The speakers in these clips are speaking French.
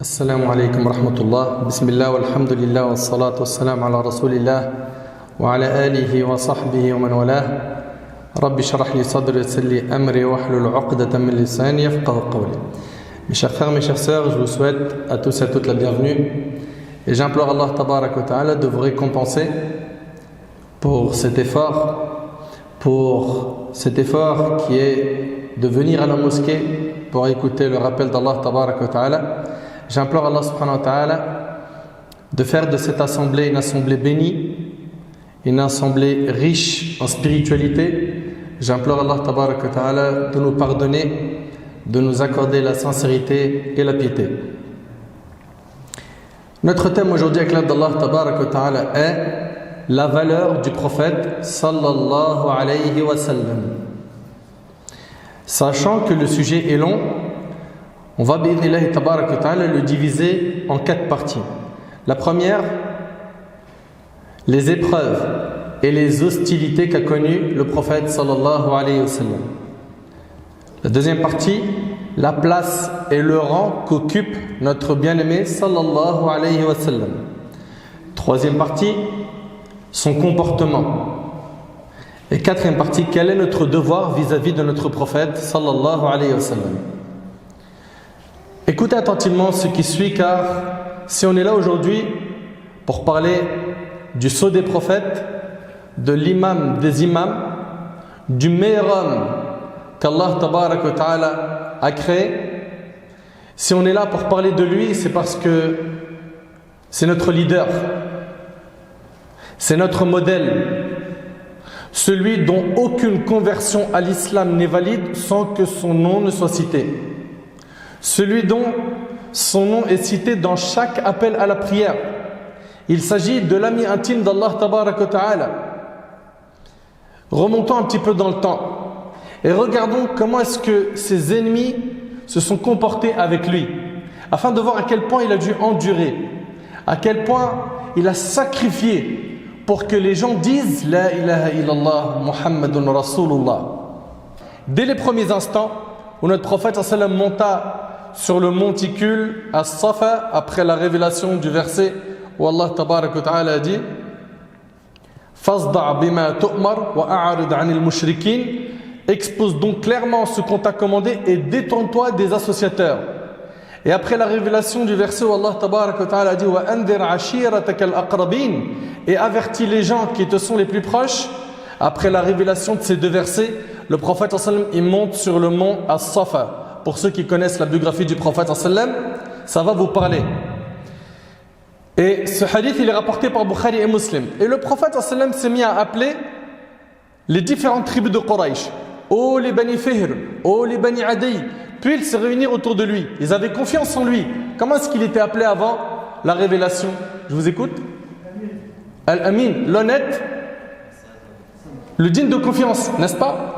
Assalamu alaikum wa rahmatullah. Bismillah walhamdulillah wa salatu wa salam ala rasulillah wa ala alihi wa sahbihi wa man walah. Rabbi shrah li sadri wa yassir li amri wa hlul 'uqdatan min lisani yafqahu qawli. Mes chers frères, mes chères sœurs, je vous souhaite à tous et à toutes la bienvenue et j'implore Allah tabarak wa ta'ala de vous récompenser pour cet effort qui est de venir à la mosquée pour écouter le rappel d'Allah tabarak wa ta'ala. J'implore Allah subhanahu wa ta'ala de faire de cette assemblée une assemblée bénie, une assemblée riche en spiritualité. J'implore Allah tabarak wa ta'ala de nous pardonner, de nous accorder la sincérité et la piété. Notre thème aujourd'hui avec l'aide d'Allah tabarak wa ta'ala est la valeur du prophète sallallahu alayhi wa sallam. Sachant que le sujet est long, on va bi'idhnillahi tabarak wa ta'ala le diviser en 4 parties. La première, les épreuves et les hostilités qu'a connues le prophète sallallahu alayhi wa sallam. La deuxième partie, la place et le rang qu'occupe notre bien-aimé sallallahu alayhi wa sallam. Troisième partie, son comportement. Et quatrième partie, quel est notre devoir vis-à-vis de notre prophète sallallahu alayhi wa sallam. Écoutez attentivement ce qui suit, car si on est là aujourd'hui pour parler du sceau des prophètes, de l'imam des imams, du meilleur homme qu'Allah tabarak wa ta'ala a créé, si on est là pour parler de lui, c'est parce que c'est notre leader, c'est notre modèle, celui dont aucune conversion à l'islam n'est valide sans que son nom ne soit cité. Celui dont son nom est cité dans chaque appel à la prière. Il s'agit de l'ami intime d'Allah tabarak wa ta'ala. Remontons un petit peu dans le temps et regardons comment est-ce que ses ennemis se sont comportés avec lui, afin de voir à quel point il a dû endurer, à quel point il a sacrifié pour que les gens disent La ilaha illallah Muhammadun Rasulullah. Dès les premiers instants où notre prophète sallam monta sur le monticule à Safa, après la révélation du verset où Allah tabarak wa ta'ala a dit Fasda' bima tu'mar wa a'rid 'anil mushrikin, expose donc clairement ce qu'on t'a commandé et détourne-toi des associateurs. Et après la révélation du verset où Allah tabarak wa ta'ala a dit wa anzir 'ashiratak al-aqrabin, et avertis les gens qui te sont les plus proches. Après la révélation de ces deux versets, le prophète sallam il monte sur le mont As-Safa. Pour ceux qui connaissent la biographie du prophète sallam, ça va vous parler. Et ce hadith il est rapporté par Bukhari et Muslim. Et le prophète sallam s'est mis à appeler les différentes tribus de Quraysh. Oh les Bani Fihr, oh les Bani Adi. Puis ils se réunirent autour de lui. Ils avaient confiance en lui. Comment est-ce qu'il était appelé avant la révélation? Je vous écoute. Al-Amin, l'honnête, le digne de confiance, n'est-ce pas?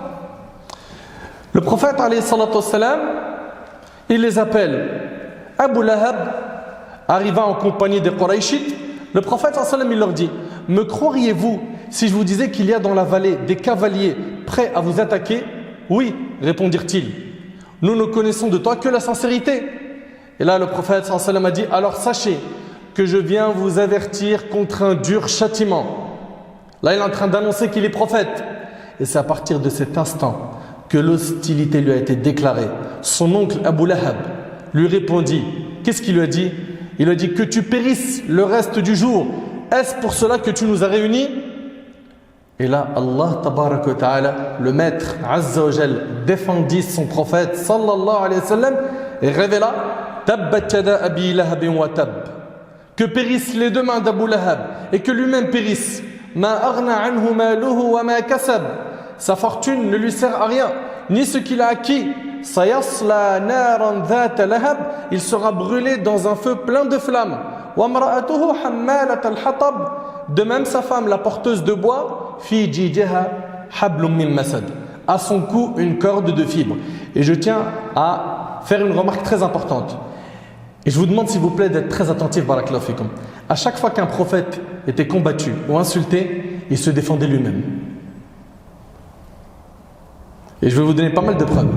Le prophète alayhi salatu wassalam, il les appelle. Abu Lahab arriva en compagnie des Qurayshites. Le prophète sallallahu alayhi wa sallam, il leur dit: me croiriez-vous si je vous disais qu'il y a dans la vallée des cavaliers prêts à vous attaquer? Oui, répondirent-ils. Nous ne connaissons de toi que la sincérité. Et là le prophète sallallahu alayhi wa sallam a dit: alors sachez que je viens vous avertir contre un dur châtiment. Là il est en train d'annoncer qu'il est prophète. Et c'est à partir de cet instant que l'hostilité lui a été déclarée. Son oncle Abu Lahab lui répondit. Qu'est-ce qu'il lui a dit? Il lui a dit: que tu périsses le reste du jour. Est-ce pour cela que tu nous as réunis? Et là Allah tabarak wa ta'ala, le maître Azza wa Jal, défendit son prophète sallallahu alayhi wa sallam et révéla: tabbat yada abi lahabin wa tab, que périssent les deux mains d'Abu Lahab et que lui-même périsse. Ma aghna anhu maluhu wa ma kasab, sa fortune ne lui sert à rien, ni ce qu'il a acquis. Sayasla naran dhata lahab, il sera brûlé dans un feu plein de flammes. Wa imra'atuhu hammalat al-hatab, de même sa femme, la porteuse de bois, fi jijiha hablum min masad, à son cou une corde de fibres. Et je tiens à faire une remarque très importante. Et je vous demande s'il vous plaît d'être très attentif, barakallahu fikum. À chaque fois qu'un prophète était combattu ou insulté, il se défendait lui-même. Et je vais vous donner pas mal de preuves.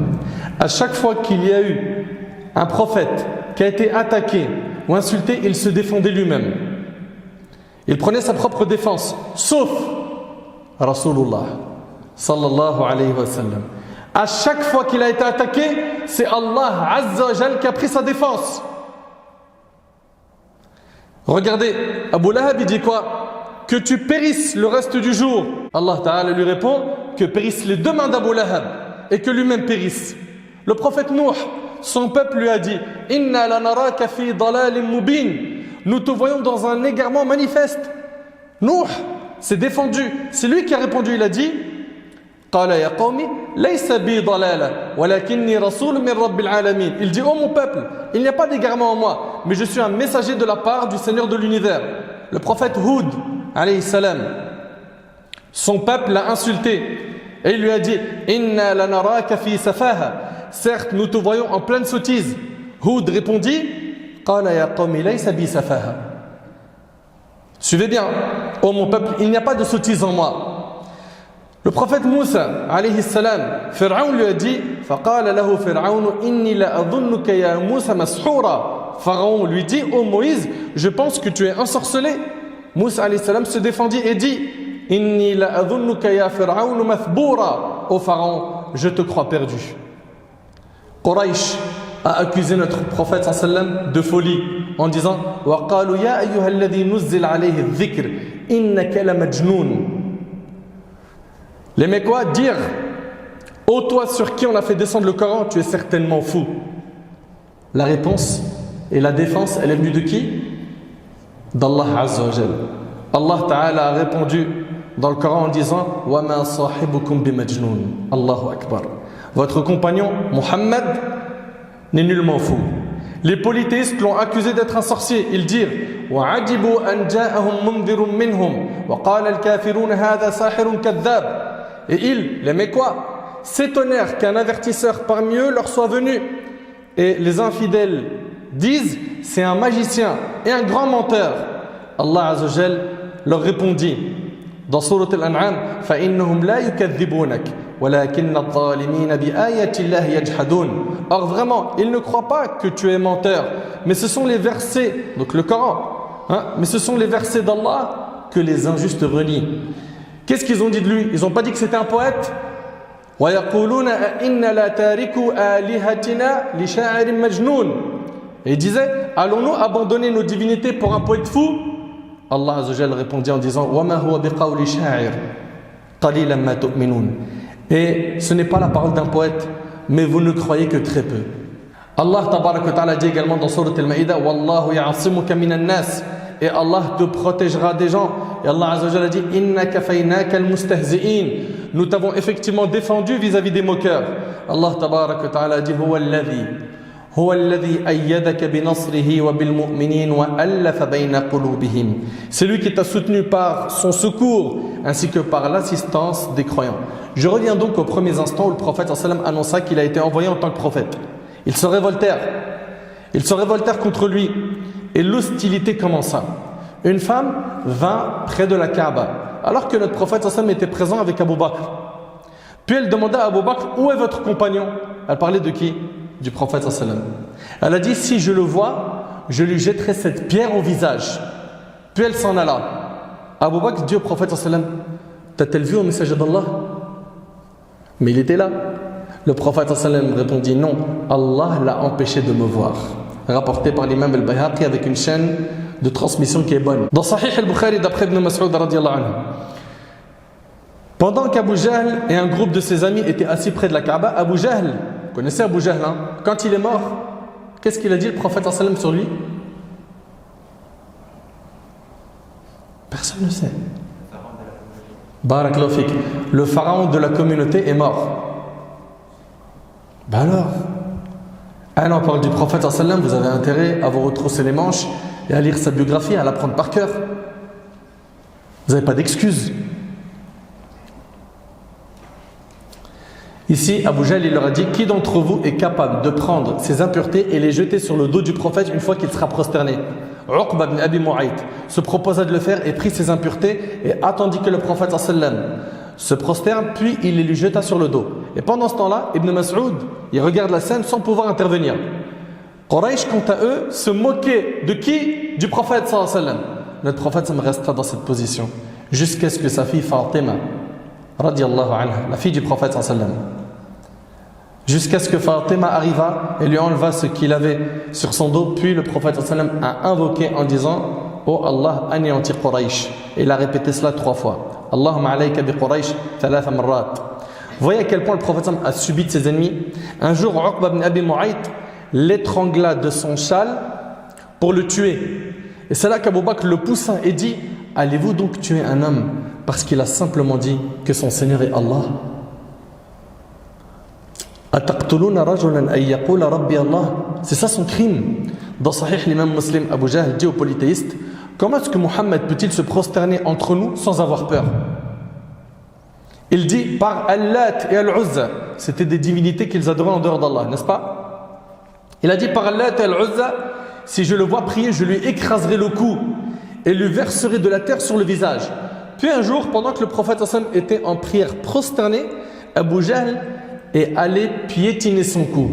À chaque fois qu'il y a eu un prophète qui a été attaqué ou insulté, il se défendait lui-même. Il prenait sa propre défense, sauf Rasulullah sallallahu alayhi wa sallam. À chaque fois qu'il a été attaqué, c'est Allah Azza wa Jal qui a pris sa défense. Regardez, Abu Lahab il dit quoi? Que tu périsses le reste du jour. Allah Ta'ala lui répond que périssent les deux mains d'Abu Lahab et que lui-même périsse. Le prophète Nuh, son peuple lui a dit Inna lanaraka fi dalalin mubin. Nous te voyons dans un égarement manifeste. Nuh s'est défendu. C'est lui qui a répondu. Il a dit Qala ya qawmi laysa bi dalala walakinni rasul min rabbil alamin. Il dit oh mon peuple, il n'y a pas d'égarement en moi, mais je suis un messager de la part du Seigneur de l'univers. Le prophète Hud alayhi salam, son peuple l'a insulté et il lui a dit Inna lanaraka fi safaha. Certes, nous te voyons en pleine sottise. Hud répondit Qala ya qawmi laysa bi safaha. Suivez bien, oh mon peuple, il n'y a pas de sottise en moi. Le prophète Moussa alayhi salam, Pharaon lui a dit فَقَالَ لَهُ فِرْعَوْنُ إِنِّي لَأَظُنُّكَ يَا مُوسَى مَسْحُورًا. Pharaon lui dit ô Moïse, je pense que tu es ensorcelé. Moussa alayhi salam se défendit et dit إِنِّي لَأَظُنُّكَ يَا فِرْعَوْنُ مَثْبُورًا. Ô Pharaon, je te crois perdu. Quraysh a accusé notre prophète sallam de folie en disant وَقَالُوا يَا أَيُّهَا الَّذِي نُزِّلَ عَلَيْهِ الذِّكْرِ إِنَّكَ لَمَجْنُونَ. Les Mécois dirent ô toi sur qui on a fait descendre le Coran, tu es certainement fou. La réponse et la défense, elle est venue de qui? D'Allah Azza wa Jal. Allah Ta'ala a répondu dans le Coran en disant wa ma sahibukum bimajnoun. Allahu Akbar. Votre compagnon Muhammad n'est nullement fou. Les polythéistes l'ont accusé d'être un sorcier. Ils dirent وَعَجِبُوا أَنْ جَاءَهُمْ مُنذِرٌ مِّنْهُمْ وَقَالَ الْكَافِرُونَ هَذَا سَاحِرٌ كَذَّابٌ. Et ils, les Mécois, s'étonnèrent qu'un avertisseur parmi eux leur soit venu. Et les infidèles disent c'est un magicien et un grand menteur. Allah Azza wa Jal leur répondit dans Surat Al-An'am فَإِنَّهُمْ لَا يُكَذِّبُونَكَ وَلَكِنَّ الظَّالِمِينَ بِآيَاتِ اللَّهِ يَجْحَدُونَ. Or vraiment, ils ne croient pas que tu es menteur, mais ce sont les versets, donc le Coran, mais ce sont les versets d'Allah que les injustes renient. Qu'est-ce qu'ils ont dit de lui? Ils n'ont pas dit que c'était un poète. وَيَقُولُونَ أَإِنَّ لَا تَارِكُوا آلِهَتِنَا لِشَاعِرٍ مَجْنُونَ. Et ils disaient allons-nous abandonner nos divinités pour un poète fou? Allah Azza wa Jalla répondit en disant وَمَا هُوَ بِقَوْلِ شَاعِرٍ قَلِيلًا مَا تُؤْمِنُونَ. Et ce n'est pas la parole d'un poète, mais vous ne croyez que très peu. Allah Tabaraka wa Ta'ala dit également dans Surat Al-Ma'idah وَاللَّهُ يَعْصِمُكَ مِنَ النَّاسِ. Et Allah te protégera des gens. Et Allah Azza wa Jalla dit Inna kafaynaka al-mustahzi'in. Nous t'avons effectivement défendu vis-à-vis des moqueurs. Allah Tabaraka wa Ta'ala dit Huwa alladhi ayyadaka bi nasrihi wa bil mu'minin wa allafa bayna qulubihim. C'est lui qui t'a soutenu par son secours ainsi que par l'assistance des croyants. Je reviens donc aux premiers instants où le prophète sallam annonça qu'il a été envoyé en tant que prophète. Ils se révoltèrent. Ils se révoltèrent contre lui. Et l'hostilité commença. Une femme vint près de la Kaaba, alors que notre prophète sallam était présent avec Abu Bakr. Puis elle demanda à Abu Bakr où est votre compagnon? Elle parlait de qui? Du prophète sallam. Elle a dit si je le vois, je lui jetterai cette pierre au visage. Puis elle s'en alla. Abu Bakr dit au prophète sallam t'as-t-elle vu au messager d'Allah? Mais il était là. Le prophète sallam répondit non, Allah l'a empêché de me voir. Rapporté par l'imam al-Bayhaqi avec une chaîne de transmission qui est bonne. Dans Sahih al-Bukhari d'après Ibn Mas'ud radiyallahu anhu, pendant qu'Abu Jahl et un groupe de ses amis étaient assis près de la Kaaba, Abu Jahl, vous connaissez Abu Jahl, quand il est mort, qu'est-ce qu'il a dit le prophète sallam sur lui? Personne ne sait. Barakallahu fik. Le pharaon de la communauté est mort. Alors on parle du prophète sallam, vous avez intérêt à vous retrousser les manches et à lire sa biographie, à l'apprendre par cœur. Vous n'avez pas d'excuses. Ici, Abu Jahl il leur a dit qui d'entre vous est capable de prendre ses impuretés et les jeter sur le dos du prophète une fois qu'il sera prosterné? Uqba ibn Abi Mu'ayt se proposa de le faire et prit ses impuretés et attendit que le prophète sallam se prosterne, puis il les lui jeta sur le dos. Et pendant ce temps-là, Ibn Mas'ud, il regarde la scène sans pouvoir intervenir. Quraysh, quant à eux, se moquaient de qui? Du prophète sallallahu alayhi wa sallam. Notre prophète restera dans cette position jusqu'à ce que sa fille Fatima, radiyallahu anha, la fille du prophète sallallahu alayhi wa sallam, jusqu'à ce que Fatima arriva et lui enleva ce qu'il avait sur son dos. Puis le prophète sallallahu alayhi wa sallam a invoqué en disant: Oh Allah, anéantis Quraysh. Et il a répété cela 3 fois. Allahumma alayka bi Quraysh thalatha marrat. Vous voyez à quel point le prophète sallallahu alayhi wa sallam a subi de ses ennemis. Un jour, Uqba ibn Abi Mu'ayt l'étrangla de son châle pour le tuer. Et c'est là qu'Abu Bakr le poussa et dit: allez-vous donc tuer un homme parce qu'il a simplement dit que son Seigneur est Allah? C'est ça son crime. Dans Sahih l'imam Muslim, Abu Jahl dit aux polythéistes: comment est-ce que Mohammed peut-il se prosterner entre nous sans avoir peur? Il dit: par Allat et Al-Uzza. C'était des divinités qu'ils adoraient en dehors d'Allah, n'est-ce pas? Il a dit: par Allat et Al-Uzza, si je le vois prier, je lui écraserai le cou et lui verserai de la terre sur le visage. Puis un jour, pendant que le prophète sallam était en prière prosterné, Abu Jahl est allé piétiner son cou.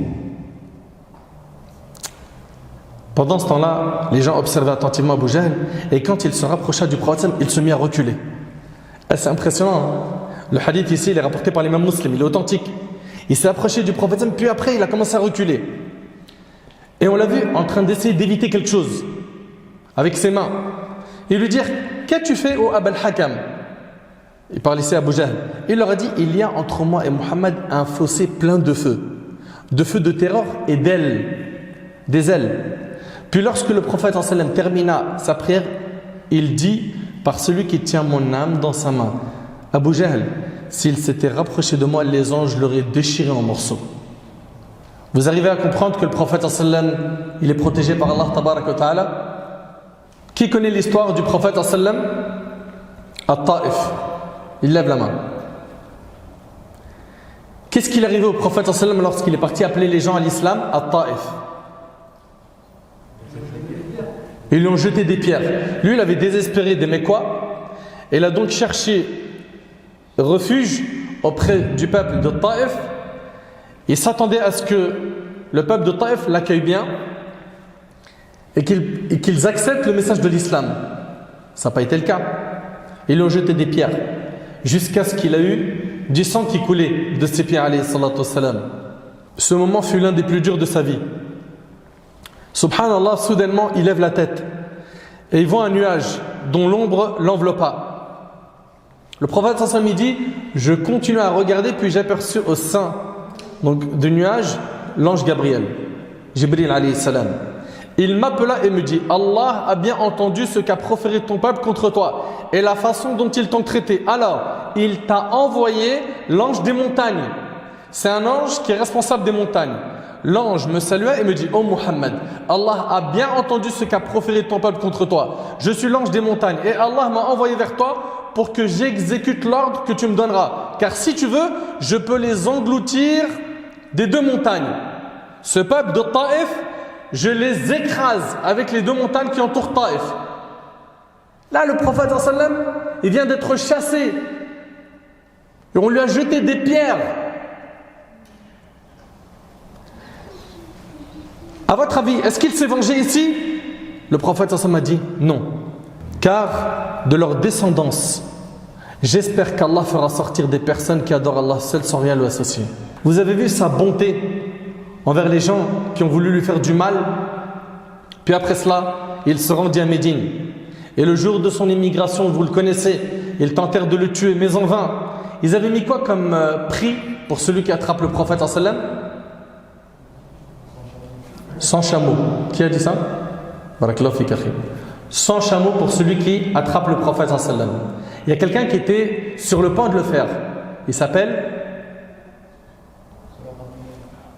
Pendant ce temps-là, les gens observaient attentivement Abu Jahl, et quand il se rapprocha du prophète sallam, il se mit à reculer. C'est impressionnant, hein? Le hadith ici, il est rapporté par l'imam Muslim, il est authentique. Il s'est approché du prophète sallam, puis après il a commencé à reculer. Et on l'a vu en train d'essayer d'éviter quelque chose avec ses mains. Et lui dire: qu'as-tu fait, ô Abul Hakam? Il parle ici à Abu Jahl. Il leur a dit: il y a entre moi et Mohammed un fossé plein de feu de terreur et d'ailes, des ailes. Puis lorsque le prophète sallallahu alayhi wa sallam termina sa prière, il dit: par celui qui tient mon âme dans sa main, Abu Jahl, s'il s'était rapproché de moi, les anges l'auraient déchiré en morceaux. Vous arrivez à comprendre que le prophète sallallahu alayhi wa sallam, il est protégé par Allah tabarak wa ta'ala? Qui connaît l'histoire du prophète sallallahu alayhi wa sallam à Taïf? Il lève la main. Qu'est-ce qu'il est arrivé au prophète sallallahu alayhi wa sallam lorsqu'il est parti appeler les gens à l'islam à Taïf? Ils lui ont jeté des pierres. Lui, il avait désespéré des Mécois. Et il a donc cherché refuge auprès du peuple de Taïf. Il s'attendait à ce que le peuple de Taïf l'accueille bien et qu'ils acceptent le message de l'islam. Ça n'a pas été le cas. Ils lui ont jeté des pierres jusqu'à ce qu'il a eu du sang qui coulait de ses pierres, alayhi salatu wassalam. Ce moment fut l'un des plus durs de sa vie. Subhanallah, soudainement, il lève la tête et il voit un nuage dont l'ombre l'enveloppa. Le prophète sallallahu alayhi wa sallam dit: je continue à regarder, puis j'aperçus au sein du nuage l'ange Gabriel, Jibril alayhi salam. Il m'appela et me dit: Allah a bien entendu ce qu'a proféré ton peuple contre toi et la façon dont ils t'ont traité. Alors, il t'a envoyé l'ange des montagnes. C'est un ange qui est responsable des montagnes. L'ange me salua et me dit: oh Muhammad, Allah a bien entendu ce qu'a proféré ton peuple contre toi. Je suis l'ange des montagnes et Allah m'a envoyé vers toi pour que j'exécute l'ordre que tu me donneras. Car si tu veux, je peux les engloutir des 2 montagnes. Ce peuple de Taïf, je les écrase avec les 2 montagnes qui entourent Taïf. Là, le prophète sallallahu alayhi wa sallam, il vient d'être chassé. Et on lui a jeté des pierres. À votre avis, est-ce qu'il s'est vengé ici? Le prophète sallallahu alayhi wa sallam a dit non. Car de leur descendance, j'espère qu'Allah fera sortir des personnes qui adorent Allah seul sans rien lui associer. Vous avez vu sa bonté envers les gens qui ont voulu lui faire du mal. Puis après cela, il se rendit à Médine. Et le jour de son immigration, vous le connaissez, ils tentèrent de le tuer, mais en vain. Ils avaient mis quoi comme prix pour celui qui attrape le prophète sallallahu alayhi wa sallam? 100 chameaux. Qui a dit ça? Barakallahu fik akhi. 100 chameaux pour celui qui attrape le prophète sallallahu alayhi wa sallam. Il y a quelqu'un qui était sur le point de le faire. Il s'appelle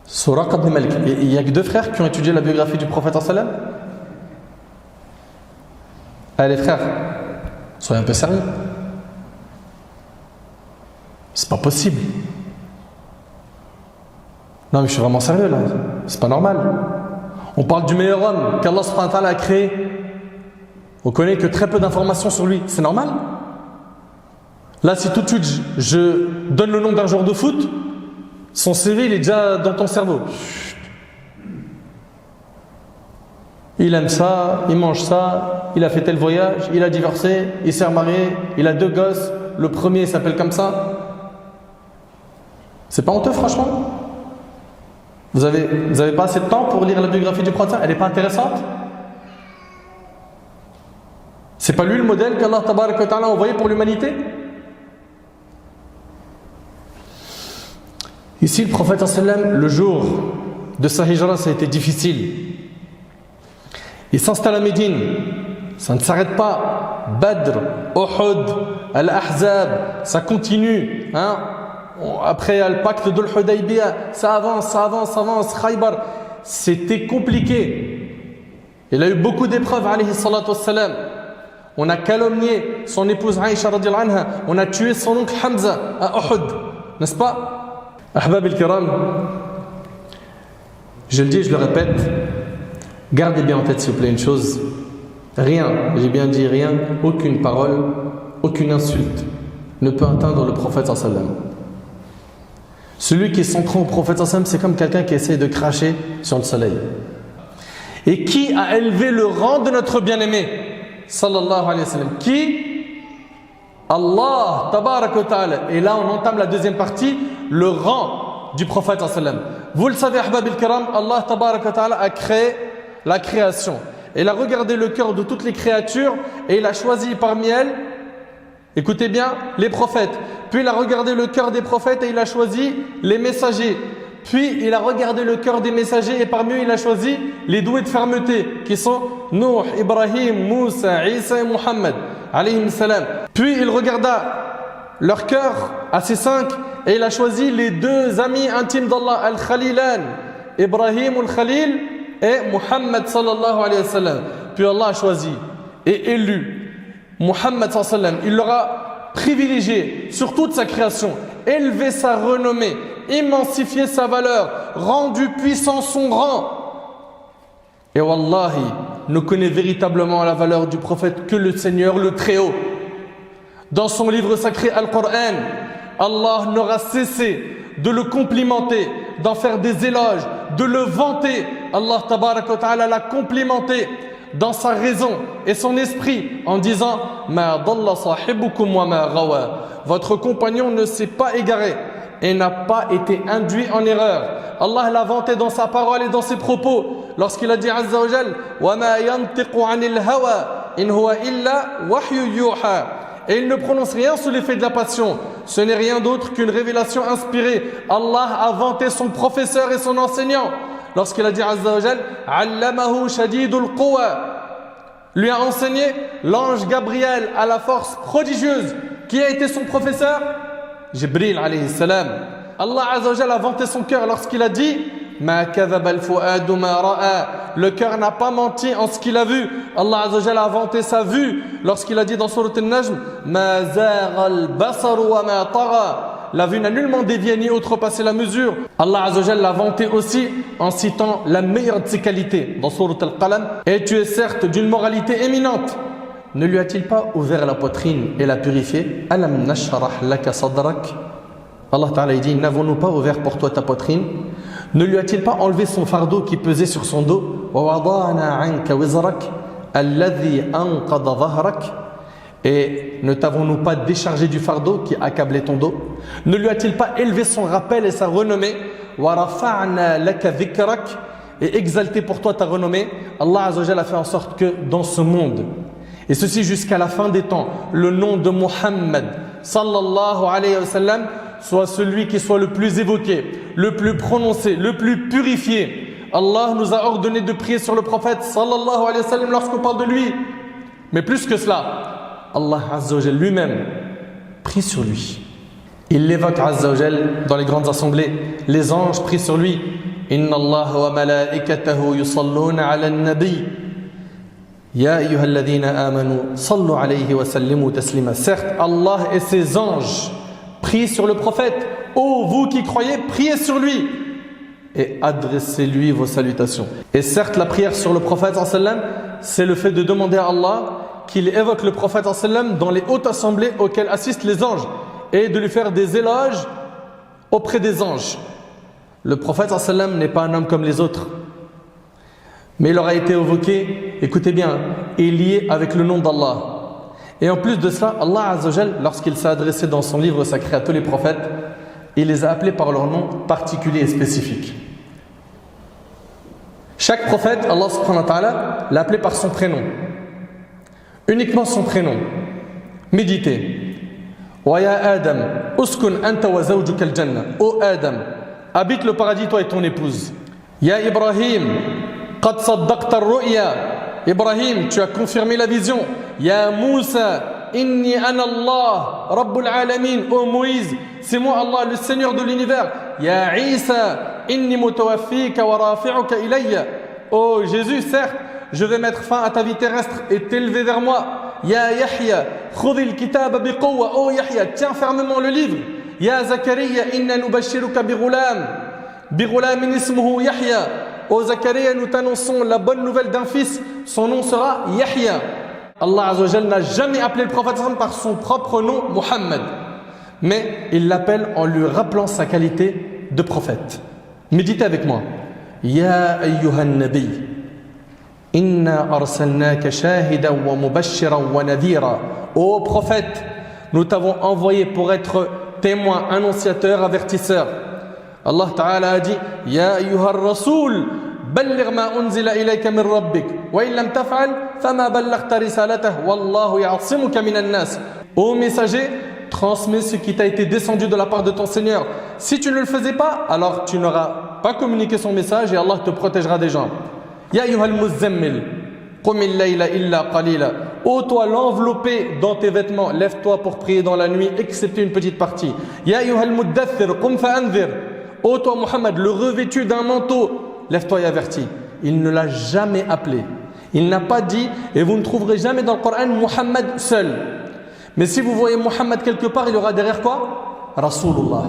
Suraqa ibn Malik. Il n'y a que 2 frères qui ont étudié la biographie du prophète sallallahu alayhi wa sallam. Allez frères, soyez un peu sérieux. C'est pas possible. Non mais je suis vraiment sérieux là. C'est pas normal. On parle du meilleur homme qu'Allah subhanahu wa ta'ala a créé. On connaît que très peu d'informations sur lui. C'est normal. Là, si tout de suite je donne le nom d'un joueur de foot, son CV il est déjà dans ton cerveau. il aime ça, il mange ça, il a fait tel voyage, il a divorcé, il s'est remarié, il a 2 gosses, le premier s'appelle comme ça. C'est pas honteux franchement? Vous avez pas assez de temps pour lire la biographie du prophète? Elle n'est pas intéressante? C'est pas lui le modèle qu'Allah Tabarak wa Ta'ala a envoyé pour l'humanité? Ici, le prophète sallam, le jour de sa hijra, ça a été difficile. Il s'installe à Médine, ça ne s'arrête pas. Badr, Uhud, Al-Ahzab, ça continue. Après le pacte de l'Hudaybiyah, ça avance, Khaybar. C'était compliqué. Il a eu beaucoup d'épreuves, alayhi salatu wassalam. On a calomnié son épouse Aïcha radiyallahu anha. On a tué son oncle Hamza à Uhud, n'est-ce pas? Ahbab al-kiram, je le dis, je le répète, gardez bien en tête s'il vous plaît une chose. Rien, j'ai bien dit rien, aucune parole, aucune insulte ne peut atteindre le prophète sallallahu alayhi wa sallam. Celui qui s'en prend au prophète sallallahu alayhi wa sallam, c'est comme quelqu'un qui essaie de cracher sur le soleil. Et qui a élevé le rang de notre bien-aimé sallallahu alayhi wa sallam? Qui? Allah tabarak wa ta'ala. Et là on entame la deuxième partie, le rang du prophète sallallahu alayhi wa sallam. Vous le savez ahbab al-kiram, Allah tabarak wa ta'ala a créé la création. Il a regardé le cœur de toutes les créatures et il a choisi parmi elles, écoutez bien, les prophètes. Puis il a regardé le cœur des prophètes et il a choisi les messagers. Puis il a regardé le cœur des messagers et parmi eux il a choisi les doués de fermeté qui sont Nuh, Ibrahim, Moussa, Isa et Muhammad alayhim salam. Puis il regarda leur cœur à ces 5 et il a choisi les 2 amis intimes d'Allah, Al-Khalilan, Ibrahim al-Khalil et Muhammad sallallahu alayhi wa sallam. Puis Allah a choisi et élu Muhammad sallallahu alayhi wa sallam. Il l'aura privilégié sur toute sa création, élevé sa renommée, immensifié sa valeur, rendu puissant son rang. Et wallahi, ne connaît véritablement la valeur du prophète que le Seigneur, le Très-Haut. Dans son livre sacré Al-Qur'an, Allah n'aura cessé de le complimenter, d'en faire des éloges, de le vanter. Allah tabarak wa ta'ala l'a complimenté dans sa raison et son esprit en disant Ma dalla sahibukum wa ma gawa. Votre compagnon ne s'est pas égaré et n'a pas été induit en erreur. Allah l'a vanté dans sa parole et dans ses propos lorsqu'il a dit Azza wa Jal Wa ma yantiqu anil hawa in huwa illa wahyu yuha. Et il ne prononce rien sous l'effet de la passion. Ce n'est rien d'autre qu'une révélation inspirée. Allah a vanté son professeur et son enseignant lorsqu'il a dit Azza wa Jal Allamahu shadidul quwa. Lui a enseigné l'ange Gabriel à la force prodigieuse. Qui a été son professeur? Jibril alayhi salam. Allah Azza wa Jal a vanté son cœur lorsqu'il a dit Ma kadhaba al-fuadu ma ra'a. Le cœur n'a pas menti en ce qu'il a vu. Allah Azza wa Jal a vanté sa vue lorsqu'il a dit dans Surat An-Najm Ma zagha al-basaru wa ma tagha. La vue n'a nullement dévié ni outrepassé la mesure. Allah Azza wa Jal l'a vanté aussi en citant la meilleure de ses qualités dans Surat Al-Qalam. Et tu es certes d'une moralité éminente. Ne lui a-t-il pas ouvert la poitrine et la purifié? Alam nashrah laka sadrak. Allah Ta'ala dit n'avons-nous pas ouvert pour toi ta poitrine? Ne lui a-t-il pas enlevé son fardeau qui pesait sur son dos? Wa wada'na 'anka wizrak alladhi anqadha dhahrak. Et ne t'avons-nous pas déchargé du fardeau qui accablait ton dos? Ne lui a-t-il pas élevé son rappel et sa renommée? Wa rafa'na laka dhikrak. Et exalté pour toi ta renommée. Allah Azza wa Jalla a fait en sorte que dans ce monde, et ceci jusqu'à la fin des temps, le nom de Muhammad sallallahu alayhi wa sallam soit celui qui soit le plus évoqué, le plus prononcé, le plus purifié. Allah nous a ordonné de prier sur le prophète sallallahu alayhi wa sallam lorsqu'on parle de lui. Mais plus que cela, Allah Azza wa Jal lui-même prie sur lui. Il l'évoque Azza wa Jal dans les grandes assemblées. Les anges prient sur lui. Inna Allah wa malaikatahu yusalluna ala an-nabi. Ya ayyuhalladhina amanu sallu alayhi wa sallimu taslima. Certes, Allah et ses anges prient sur le prophète. Ô vous qui croyez, priez sur lui et adressez-lui vos salutations. Et certes, la prière sur le prophète sallam, c'est le fait de demander à Allah qu'il évoque le prophète sallam dans les hautes assemblées auxquelles assistent les anges et de lui faire des éloges auprès des anges. Le prophète sallam n'est pas un homme comme les autres. Mais il aura été évoqué, écoutez bien, est lié avec le nom d'Allah. Et en plus de cela, Allah Azza wa Jal, lorsqu'il s'est adressé dans son livre sacré à tous les prophètes, il les a appelés par leur nom particulier et spécifique. Chaque prophète, Allah subhanahu wa ta'ala, l'a appelé par son prénom. Uniquement son prénom. Méditez. Wa ya Adam, uskun anta wa zawjuka al-jannah. Ô Adam, habite le paradis toi et ton épouse. Ya Ibrahim, qad saddaqta ar-ru'ya. Ibrahim, tu as confirmé la vision. Ya Moussa, inni ana Allah, Rabbul alamin. Ô Moïse, c'est moi Allah, le Seigneur de l'univers. Ya Isa, inni mutawaffika wa rafi'uka ilayya. Ô Jésus, certes, je vais mettre fin à ta vie terrestre et t'élever vers moi. Ya Yahya, khudhil kitaba biqawwa. Ô Yahya, tiens fermement le livre. Ya Zakaria, inna nubashiruka bighulamin ismuhu Yahya. Ô Zakaria, nous t'annonçons la bonne nouvelle d'un fils. Son nom sera Yahya. Allah Azza wa Jal n'a jamais appelé le prophète par son propre nom, Muhammad. Mais il l'appelle en lui rappelant sa qualité de prophète. Méditez avec moi. Ya ayyuhan nabi, inna arsalnaka shahidan wa mubashiran wa nadhira. Ô prophète, nous t'avons envoyé pour être témoin, annonciateur, avertisseur. Allah Ta'ala a dit Ya ayyuhar rasoul, balligh ma unzila ilayka min rabbik, wa in lam taf'al fama ballaghta risalatah, wallahu ya'simuka minan nas. Ô messager, transmets ce qui t'a été descendu de la part de ton Seigneur. Si tu ne le faisais pas, alors tu n'auras pas communiqué son message et Allah te protégera des gens. Ya ayyuhal muzammil, qumil layla illa qalila. Ô toi l'enveloppé dans tes vêtements, lève-toi pour prier dans la nuit, excepté une pethitte partie. Ya ayyuhal muddaththir, qum fa'anzir. Ô toi Muhammad, le revêtu d'un manteau, lève-toi et avertis. Il ne l'a jamais appelé. Il n'a pas dit, et vous ne trouverez jamais dans le Coran Muhammad seul. Mais si vous voyez Muhammad quelque part, il y aura derrière quoi? Rasulullah.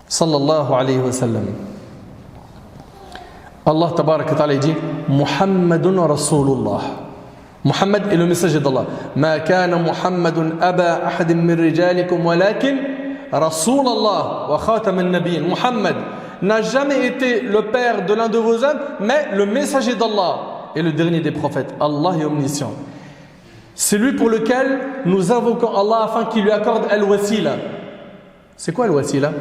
Sallallahu alayhi wa sallam. Allah tabarak wa ta'ala dit Muhammadun Rasulullah. Muhammad est le messager d'Allah. Ma kana Muhammadun aba ahadin min rijalikum walakin Rasulallah wa khatam an-nabiyyin. Muhammad n'a jamais été le père de l'un de vos hommes, mais le messager d'Allah et le dernier des prophètes. Allah est omniscient. C'est lui pour lequel nous invoquons Allah afin qu'il lui accorde al-wasila. C'est quoi al-wasila?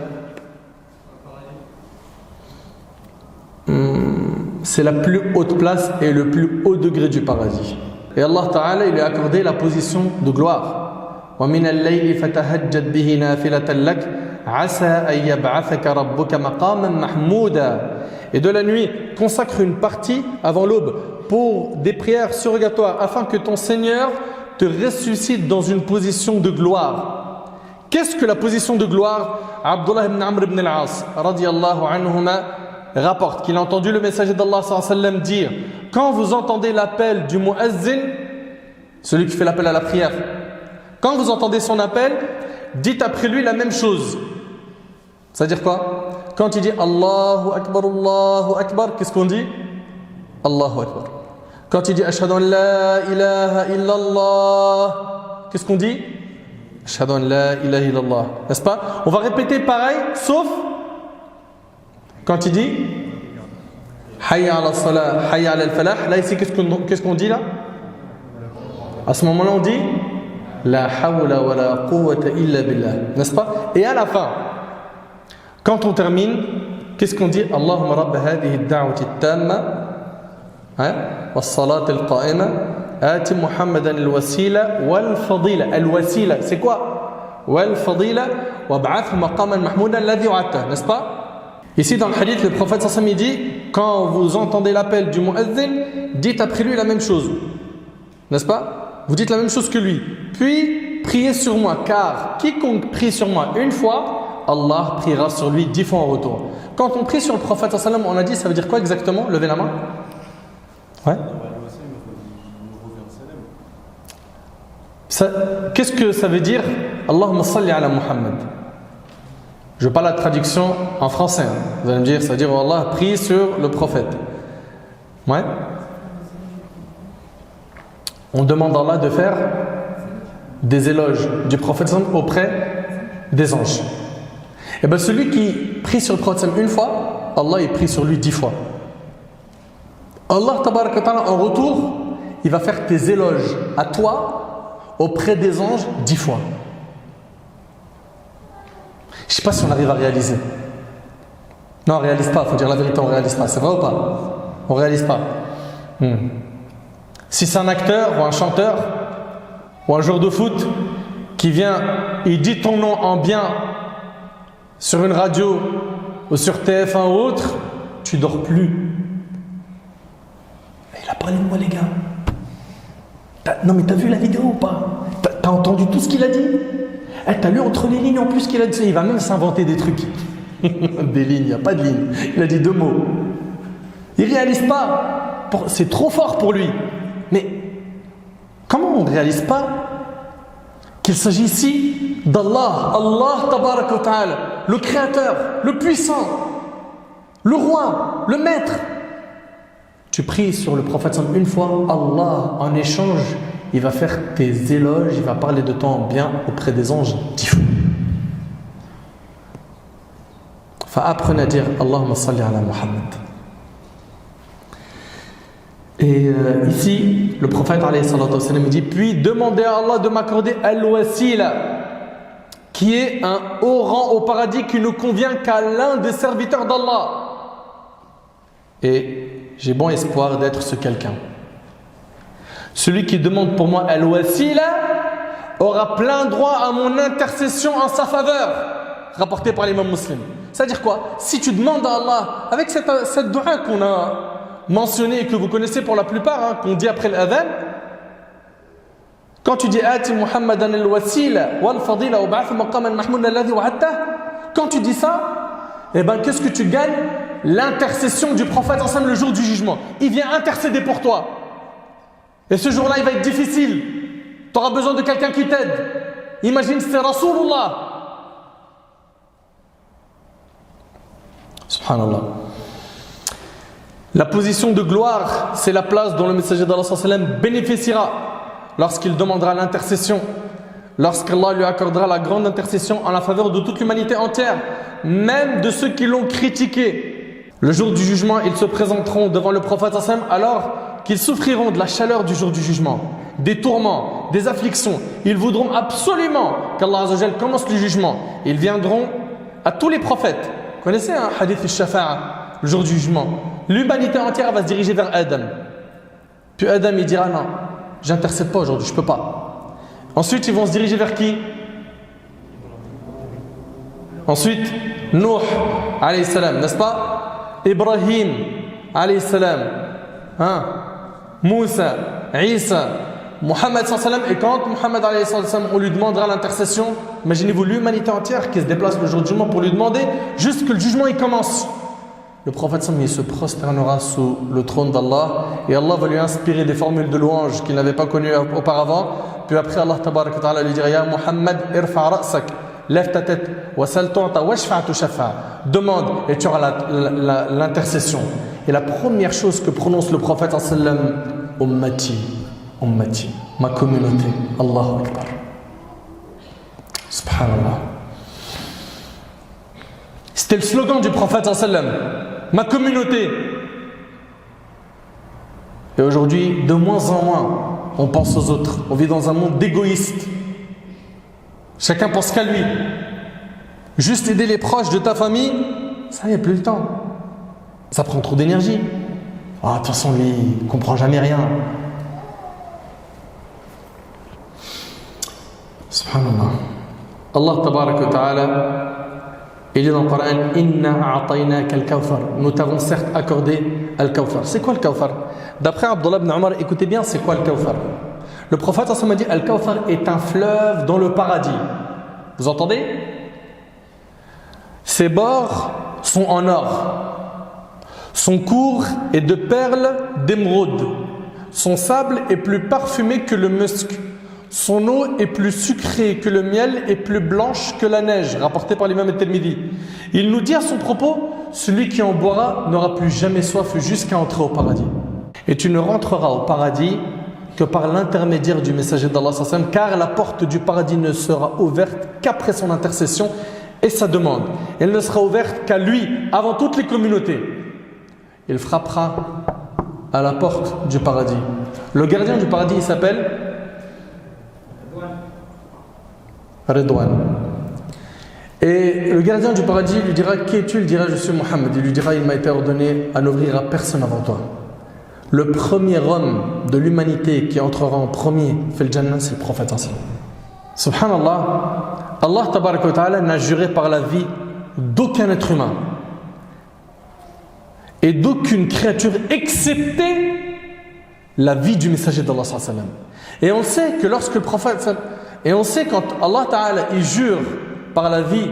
C'est la plus haute place et le plus haut degré du paradis. Et Allah Ta'ala, il lui a accordé la position de gloire. وَمِنَ اللَّيْلِ فَتَهَجَّدْ بِهِ نَافِلَةً لَكَ عَسَىٰ أَن يَبْعَثَكَ رَبُّكَ مَقَامًا مَحْمُودًا. Et de la nuit, consacre une partie avant l'aube pour des prières surrogatoires afin que ton Seigneur te ressuscite dans une position de gloire. Qu'est-ce que la position de gloire? Abdullah ibn Amr ibn al-As radiyallahu anhuma rapporte qu'il a entendu le messager d'Allah sallallahu alayhi wa sallam dire quand vous entendez l'appel du muazzin, celui qui fait l'appel à la prière, quand vous entendez son appel, dites après lui la même chose. C'est-à-dire quoi? Quand il dit Allahu Akbar, qu'est-ce qu'on dit? Allahu Akbar. Quand il dit Ashhadu an la ilaha illallah, qu'est-ce qu'on dit? Ashhadu an la ilaha illallah. N'est-ce pas? On va répéter pareil, sauf quand il dit Hayya ala salah, Hayya ala al-falah. Là ici, qu'est-ce qu'on dit là? À ce moment-là, on dit La hawla wa la quwwata illa billah. N'est-ce pas? Et à la fin, quand on termine, qu'est-ce qu'on dit? Allahumma rabb hadhihi ad-da'wati at-tamma was-salati al-qa'ima ati Muhammadan al-wasila wal-fadila. Al-wasila, c'est quoi? Wal-fadila wab'athhu maqaman mahmoudan alladhi wa'adta. N'est-ce pas? Ici dans le hadith, le prophète sallallahu alayhi wa sallam dit quand vous entendez l'appel du muazzin, dites après lui la même chose. N'est-ce pas? Vous dites la même chose que lui. Puis, priez sur moi, car quiconque prie sur moi une fois, Allah priera sur lui 10 fois en retour. Quand on prie sur le prophète sallallahu alayhi wa sallam, on a dit, ça veut dire quoi exactement? Levez la main. Ouais. Qu'est-ce que ça veut dire? Allahumma salli ala Muhammad. Je parle la traduction en français. Vous allez me dire, ça veut dire oh Allah prie sur le prophète. Ouais. On demande à Allah de faire des éloges du prophète auprès des anges. Et bien celui qui prie sur le prophète une fois, Allah il prie sur lui 10 fois. Allah tabaraka wa ta'ala, en retour, il va faire tes éloges à toi auprès des anges 10 fois. Je ne sais pas si on arrive à réaliser. Non, on ne réalise pas, il faut dire la vérité, on ne réalise pas. C'est vrai ou pas? On ne réalise pas. Si c'est un acteur ou un chanteur ou un joueur de foot qui vient, il dit ton nom en bien sur une radio ou sur TF1 ou autre, tu dors plus. Il a parlé de moi, les gars. Non mais t'as vu la vidéo ou pas? T'as entendu tout ce qu'il a dit? T'as lu entre les lignes en plus qu'il a dit? Il va même s'inventer des trucs. Des lignes, il n'y a pas de lignes. Il a dit 2 mots. Il ne réalise pas. C'est trop fort pour lui. Mais comment on ne réalise pas qu'il s'agit ici d'Allah, Allah tabaraka wa ta'ala, le créateur, le puissant, le roi, le maître. Tu pries sur le prophète une fois, Allah en échange, il va faire tes éloges, il va parler de toi en bien auprès des anges 10 fois. Apprenez à dire Allahumma salli ala Muhammad. Et ici, le prophète alayhi salatu wassalam dit, puis demandez à Allah de m'accorder al-wasila, qui est un haut rang au paradis qui ne convient qu'à l'un des serviteurs d'Allah. Et j'ai bon espoir d'être ce quelqu'un. Celui qui demande pour moi al-wasila aura plein droit à mon intercession en sa faveur, rapporté par l'imam Muslim. C'est-à-dire quoi? Si tu demandes à Allah, avec cette dua qu'on a mentionnée et que vous connaissez pour la plupart, qu'on dit après l'adhan, quand tu dis Ati Muhammadan al-wasila wal fadila wa ba'ath maqaman mahmoud alladhi wa'adta, quand tu dis ça, eh ben qu'est-ce que tu gagnes? L'intercession du prophète ensemble le jour du jugement. Il vient intercéder pour toi. Et ce jour-là, il va être difficile. Tu auras besoin de quelqu'un qui t'aide. Imagine, c'est Rasulullah. Subhanallah. La position de gloire, c'est la place dont le messager d'Allah sallam bénéficiera lorsqu'il demandera l'intercession, lorsqu'Allah lui accordera la grande intercession en la faveur de toute l'humanité entière, même de ceux qui l'ont critiqué. Le jour du jugement, ils se présenteront devant le prophète sallam alors qu'ils souffriront de la chaleur du jour du jugement, des tourments, des afflictions. Ils voudront absolument qu'Allah Azza wa Jal commence le jugement. Ils viendront à tous les prophètes. Vous connaissez un hadith al-Shafa'a, le jour du jugement? L'humanité entière va se diriger vers Adam. Puis Adam il dira non, j'intercède pas aujourd'hui, je peux pas. Ensuite ils vont se diriger vers qui? Ensuite Nuh alayhi salam, n'est-ce pas? Ibrahim alayhi salam, Moussa, Isa, Muhammad sallallahu alayhi wa sallam. Et quand Muhammad alayhi sallam, on lui demandera l'intercession, imaginez-vous l'humanité entière qui se déplace le jour du jugement pour lui demander juste que le jugement il commence. Le prophète sallam, il se prosternera sous le trône d'Allah et Allah va lui inspirer des formules de louange qu'il n'avait pas connues auparavant. Puis après Allah tabaraka wa ta'ala lui dira Ya Muhammad irfa' ra'sak, lève ta tête, wasal tu'ta washfa' tushaffa, demande et tu auras l'intercession. Et la première chose que prononce le prophète sallam, ummati, ummati, ma communauté. Allahu Akbar. Subhanallah. C'était le slogan du prophète sallam, ma communauté. Et aujourd'hui, de moins en moins, on pense aux autres. On vit dans un monde d'égoïstes. Chacun pense qu'à lui. Juste aider les proches de ta famille, ça, il n'y a plus le temps. Ça prend trop d'énergie. De toute façon, lui, il ne comprend jamais rien. Subhanallah. Allah tabaraka wa ta'ala, il dit dans le Coran, Inna a'tayna al-kawthar. Nous t'avons certes accordé al-kawthar. C'est quoi le kawthar? D'après Abdullah ibn Omar, écoutez bien, c'est quoi le kawthar? Le prophète a dit al-kawthar est un fleuve dans le paradis. Vous entendez? Ses bords sont en or. Son cours est de perles d'émeraude. Son sable est plus parfumé que le musc. Son eau est plus sucrée que le miel et plus blanche que la neige, rapporté par l'imam al-Tirmidhi. Il nous dit à son propos, celui qui en boira n'aura plus jamais soif jusqu'à entrer au paradis. Et tu ne rentreras au paradis que par l'intermédiaire du messager d'Allah, car la porte du paradis ne sera ouverte qu'après son intercession et sa demande. Elle ne sera ouverte qu'à lui, avant toutes les communautés. Il frappera à la porte du paradis. Le gardien du paradis, il s'appelle Ridwan. Et le gardien du paradis lui dira: qui es-tu? Il dira: je suis Mohammed. Il lui dira: il m'a été ordonné à n'ouvrir à personne avant toi. Le premier homme de l'humanité qui entrera en premier fait le Jannah, c'est le prophète. Subhanallah, Allah tabaraka wa ta'ala n'a juré par la vie d'aucun être humain et d'aucune créature excepté la vie du messager d'Allah. Et on sait que lorsque le prophète, et on sait quand Allah ta'ala il jure par la vie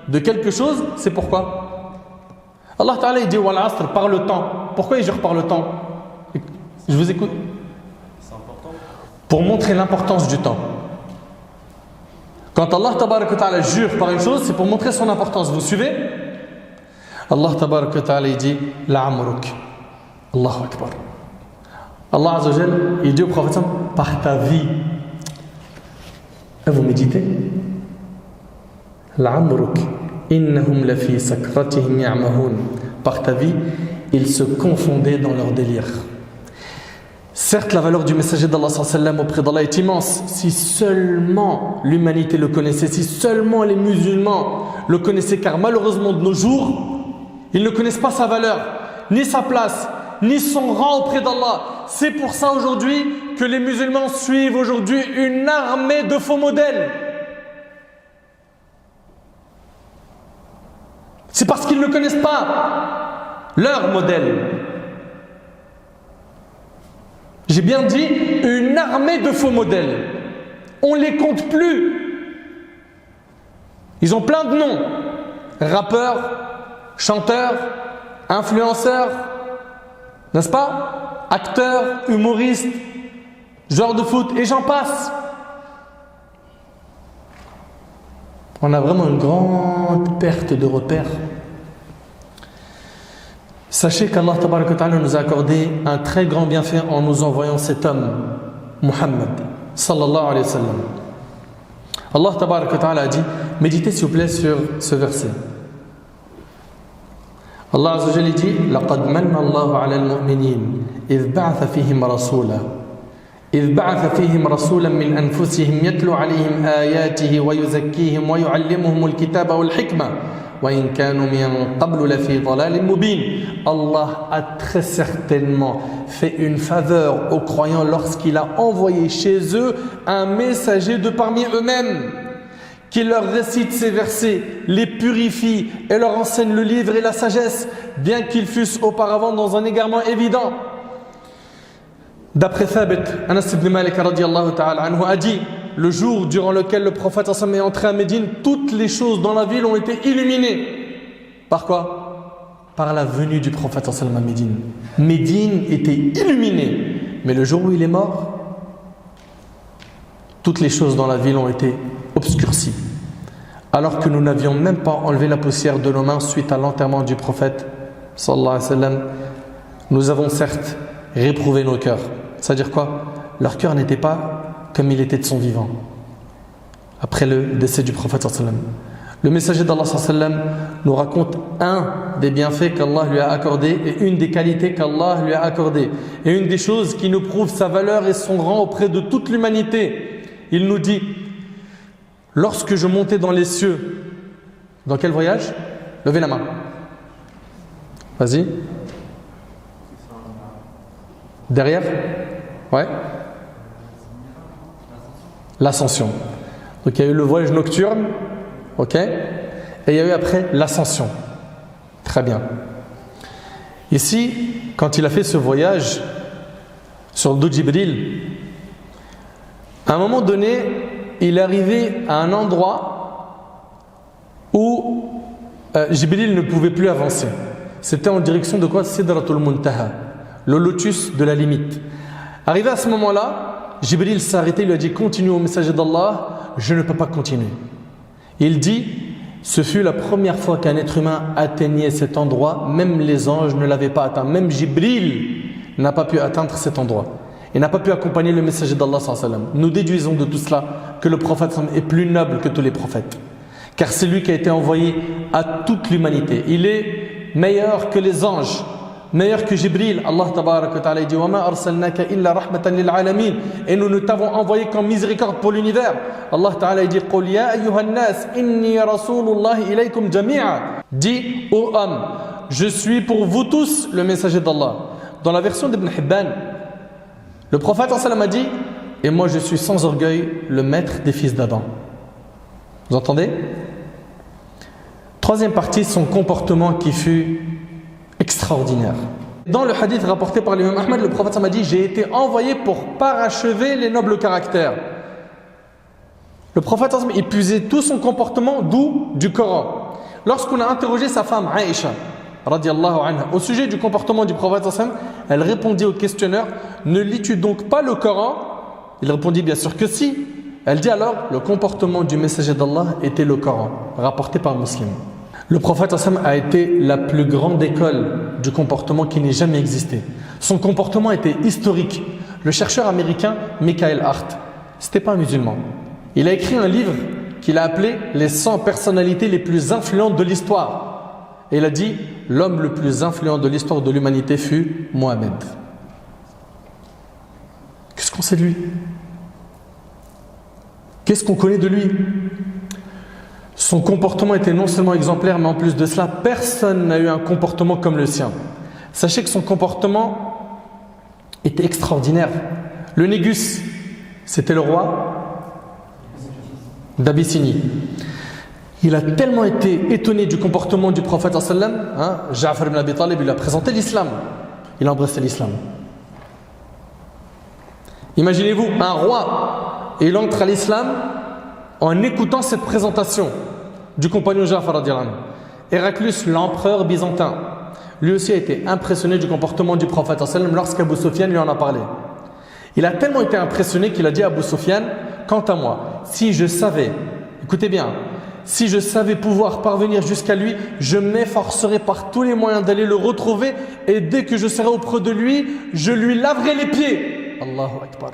de quelque chose, c'est pourquoi Allah ta'ala il dit wal asr, par le temps. Pourquoi il jure par le temps? Je vous écoute. C'est important. Pour montrer l'importance du temps. Quand Allah tabaraka wa ta'ala jure par une chose, c'est pour montrer son importance. Vous suivez? Allah tabaraka wa ta'ala il dit la'amruk. Allahu akbar. Allah azza wa jal, il dit au prophète par ta vie. Et vous méditez? La'amruk innahum lafi sakratihim ya'mahun. Par ta vie, ils se confondaient dans leur délire. Certes, la valeur du messager d'Allah auprès d'Allah est immense. Si seulement l'humanité le connaissait, si seulement les musulmans le connaissaient, car malheureusement de nos jours, ils ne connaissent pas sa valeur, ni sa place, ni son rang auprès d'Allah. C'est pour ça aujourd'hui que les musulmans suivent aujourd'hui une armée de faux modèles. C'est parce qu'ils ne connaissent pas leur modèle. J'ai bien dit une armée de faux modèles. On ne les compte plus. Ils ont plein de noms. Rappeurs, chanteurs, influenceurs, n'est-ce pas? Acteurs, humoristes, joueurs de foot, et j'en passe. On a vraiment une grande perte de repères. Sachez qu'Allah tabaraka wa ta'ala nous a accordé un très grand bienfait en nous envoyant cet homme, Muhammad, sallallahu alayhi wa sallam. Allah tabaraka wa ta'ala a dit, méditez s'il vous plaît sur ce verset. Allah azza wa jalla dit, لَقَدْ مَنَّ اللَّهُ عَلَى الْمُؤْمِنِينَ إِذْ بَعَثَ فِيهِمْ رَسُولًا إذ بعث فيهم رسولا من أنفسهم يتلو عليهم آياته ويزكيهم ويعلمهم الكتاب والحكمة وإن كانوا من قبل لفي ضلال مبين. Allah a très certainement fait une faveur aux croyants lorsqu'il a envoyé chez eux un messager de parmi eux-mêmes qui leur récite ces versets, les purifie et leur enseigne le livre et la sagesse, bien qu'ils fussent auparavant dans un égarement évident. D'après Thabit, Anas ibn Malik radiyallahu ta'ala anhu a dit, le jour durant lequel le prophète est entré à Médine, toutes les choses dans la ville ont été illuminées. Par quoi? Par la venue du prophète à Médine. Médine était illuminée. Mais le jour où il est mort, toutes les choses dans la ville ont été obscurcies. Alors que nous n'avions même pas enlevé la poussière de nos mains suite à l'enterrement du prophète sallallahu alayhi wa sallam, nous avons certes réprouvé nos cœurs. C'est-à-dire quoi? Leur cœur n'était pas comme il était de son vivant après le décès du prophète sallallahu alayhi wa sallam. Le messager d'Allah sallallahu alayhi wa sallam nous raconte un des bienfaits qu'Allah lui a accordé et une des qualités qu'Allah lui a accordées et une des choses qui nous prouve sa valeur et son rang auprès de toute l'humanité. Il nous dit, lorsque je montais dans les cieux, dans quel voyage? Levez la main. Vas-y. Derrière? Ouais. L'ascension. Donc il y a eu le voyage nocturne, ok? Et il y a eu après l'ascension. Très bien. Ici, quand il a fait ce voyage sur le dos de Jibril, à un moment donné, il est arrivé à un endroit où Jibril ne pouvait plus avancer. C'était en direction de quoi? Sidratul Muntaha, le lotus de la limite. Arrivé à ce moment-là, Jibril s'est arrêté, il lui a dit, continue au messager d'Allah, je ne peux pas continuer. Il dit, ce fut la première fois qu'un être humain atteignait cet endroit, même les anges ne l'avaient pas atteint, même Jibril n'a pas pu atteindre cet endroit. Il n'a pas pu accompagner le messager d'Allah sallallahu alayhi wa sallam. Nous déduisons de tout cela que le prophète est plus noble que tous les prophètes. Car c'est lui qui a été envoyé à toute l'humanité. Il est meilleur que les anges. meilleur que Jibril. Allah tabarak wa ta'ala dit wa ma arsalnaka illa rahmatan lil alamin, et nous ne t'avons envoyé comme miséricorde pour l'univers. Allah ta'ala dit qul ya ayyuhan nas inni rasulullahi ilaykum jami'a, dis ô hommes, je suis pour vous tous le messager d'Allah. Dans la version d'Ibn Hibban, le prophète sallam a dit et moi je suis sans orgueil le maître des fils d'Adam. Vous entendez? Troisième partie, son comportement qui fut extraordinaire. Dans le hadith rapporté par l'imam Ahmad, le prophète m'a dit j'ai été envoyé pour parachever les nobles caractères. Le prophète épuisait tout son comportement d'où? Du Coran. Lorsqu'on a interrogé sa femme Aïcha radiallahu anha au sujet du comportement du prophète, elle répondit au questionneur ne lis-tu donc pas le Coran? Il répondit bien sûr que si. Elle dit alors le comportement du messager d'Allah était le Coran, rapporté par Muslim. Le prophète a été la plus grande école du comportement qui n'ait jamais existé. Son comportement était historique. Le chercheur américain Michael Hart, c'était pas un musulman. Il a écrit un livre qu'il a appelé les 100 personnalités les plus influentes de l'histoire. Et il a dit l'homme le plus influent de l'histoire de l'humanité fut Mohammed. Qu'est-ce qu'on sait de lui? Qu'est-ce qu'on connaît de lui? Son comportement était non seulement exemplaire, mais en plus de cela, personne n'a eu un comportement comme le sien. Sachez que son comportement était extraordinaire. Le Négus, c'était le roi d'Abyssinie. Il a tellement été étonné du comportement du prophète sallam, Ja'far ibn Abi Talib lui a présenté l'islam. Il a embrassé l'islam. Imaginez-vous, un roi, et il entre à l'islam en écoutant cette présentation du compagnon Ja'far radiyallahu anhu. Héraclius, l'empereur byzantin, lui aussi a été impressionné du comportement du prophète sallam lorsqu'Abu Sufyan lui en a parlé. Il a tellement été impressionné qu'il a dit à Abu Sufyan, quant à moi, si je savais, écoutez bien, si je savais pouvoir parvenir jusqu'à lui, je m'efforcerais par tous les moyens d'aller le retrouver, et dès que je serai auprès de lui, je lui laverai les pieds. Allahu Akbar.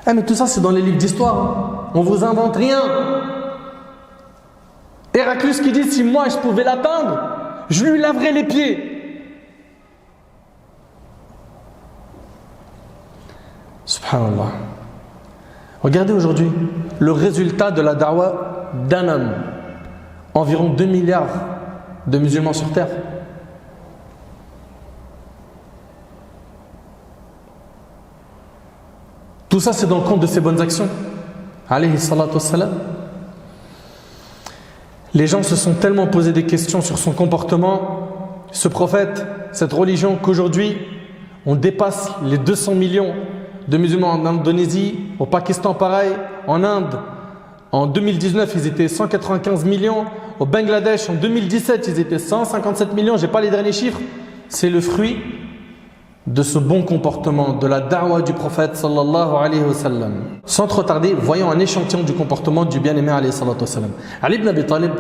Ah mais tout ça c'est dans les livres d'histoire, on vous invente rien. Héraclius qui dit si moi je pouvais l'atteindre, je lui laverais les pieds. Subhanallah. Regardez aujourd'hui le résultat de la da'wa d'un homme. Environ 2 milliards de musulmans sur terre. Tout ça, c'est dans le compte de ses bonnes actions. Alayhi salatu wassalam. Les gens se sont tellement posé des questions sur son comportement, ce prophète, cette religion, qu'aujourd'hui, on dépasse les 200 millions de musulmans en Indonésie, au Pakistan pareil, en Inde. En 2019, ils étaient 195 millions. Au Bangladesh, en 2017, ils étaient 157 millions. Je n'ai pas les derniers chiffres. C'est le fruit de ce bon comportement, de la da'wa du prophète sallallahu alayhi wa sallam. Sans trop tarder, voyons un échantillon du comportement du bien-aimé alayhi salatu wa sallam. Ali ibn Abi Talib,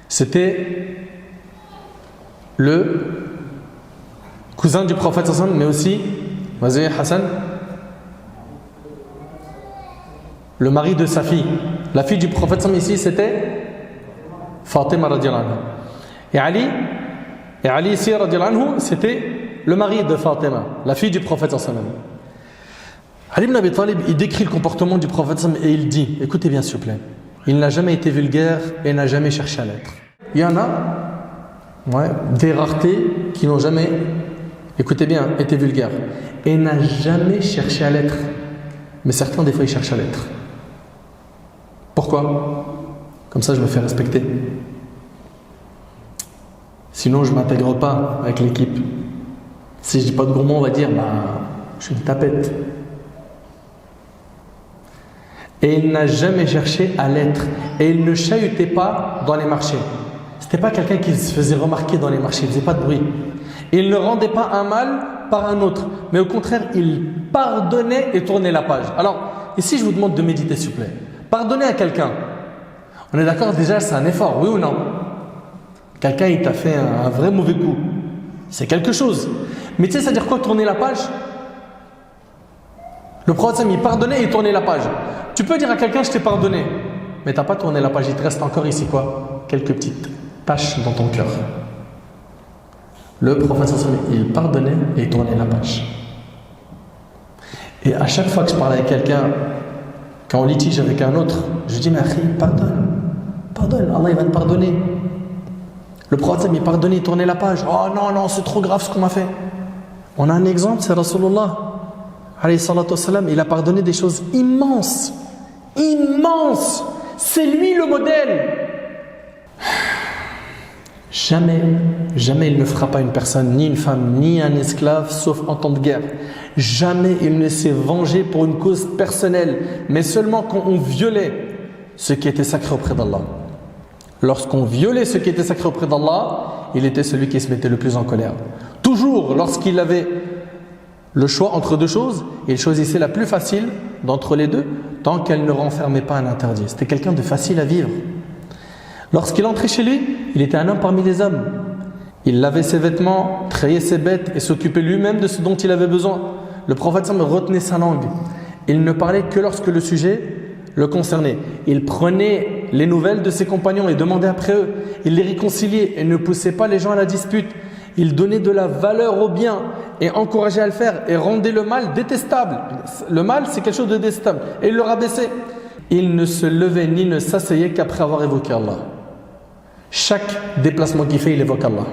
c'était le cousin du prophète sallallahu alayhi wa sallam, mais aussi, vas-y Hassan, le mari de sa fille. La fille du prophète sallallahu alayhi wa sallam ici, c'était Fatima radiyallahu anha. Et Ali ici radiyallahu anhu, c'était le mari de Fatima, la fille du prophète sallallahu alayhi wa sallam. Ali ibn Abi Talib, il décrit le comportement du prophète sallallahu alayhi wa sallam et il dit, écoutez bien s'il vous plaît, il n'a jamais été vulgaire et n'a jamais cherché à l'être. Il y en a des raretés qui n'ont jamais, écoutez bien, été vulgaires et n'a jamais cherché à l'être. Mais certains des fois ils cherchent à l'être. Pourquoi? Comme ça je me fais respecter. Sinon je ne m'intègre pas avec l'équipe. Si je dis pas de gros mots, on va dire je suis une tapette. Et il n'a jamais cherché à l'être. Et il ne chahutait pas dans les marchés. C'était pas quelqu'un qui se faisait remarquer dans les marchés, il ne faisait pas de bruit. Il ne rendait pas un mal par un autre, mais au contraire, il pardonnait et tournait la page. Alors, ici je vous demande de méditer s'il vous plaît. Pardonner à quelqu'un, on est d'accord déjà, c'est un effort, oui ou non? Quelqu'un il t'a fait un vrai mauvais coup, c'est quelque chose. Mais tu sais, ça veut dire quoi tourner la page? Le prophète il pardonnait et tournait la page. Tu peux dire à quelqu'un je t'ai pardonné, mais tu n'as pas tourné la page, il te reste encore ici quoi? Quelques petites taches dans ton cœur. Le prophète il pardonnait et il tournait la page. Et à chaque fois que je parlais avec quelqu'un, quand on litige avec un autre, je dis mais akhi, pardonne, Allah il va te pardonner. Le prophète il pardonnait, il tournait la page. Oh non, c'est trop grave ce qu'on m'a fait. On a un exemple, c'est Rasulullah alayhi salatu wassalam, il a pardonné des choses immenses. C'est lui le modèle. Jamais il ne frappa une personne, ni une femme, ni un esclave, sauf en temps de guerre. Jamais il ne s'est vengé pour une cause personnelle, mais seulement quand on violait ce qui était sacré auprès d'Allah. Lorsqu'on violait ce qui était sacré auprès d'Allah, il était celui qui se mettait le plus en colère. Toujours, lorsqu'il avait le choix entre deux choses, il choisissait la plus facile d'entre les deux, tant qu'elle ne renfermait pas un interdit. C'était quelqu'un de facile à vivre. Lorsqu'il entrait chez lui, il était un homme parmi les hommes. Il lavait ses vêtements, trayait ses bêtes et s'occupait lui-même de ce dont il avait besoin. Le prophète retenait sa langue. Il ne parlait que lorsque le sujet le concernait. Il prenait les nouvelles de ses compagnons et demandait après eux. Il les réconciliait et ne poussait pas les gens à la dispute. Il donnait de la valeur au bien et encourageait à le faire et rendait le mal détestable. Le mal, c'est quelque chose de détestable. Et il le rabaissait. Il ne se levait ni ne s'asseyait qu'après avoir évoqué Allah. Chaque déplacement qu'il fait, il évoque Allah.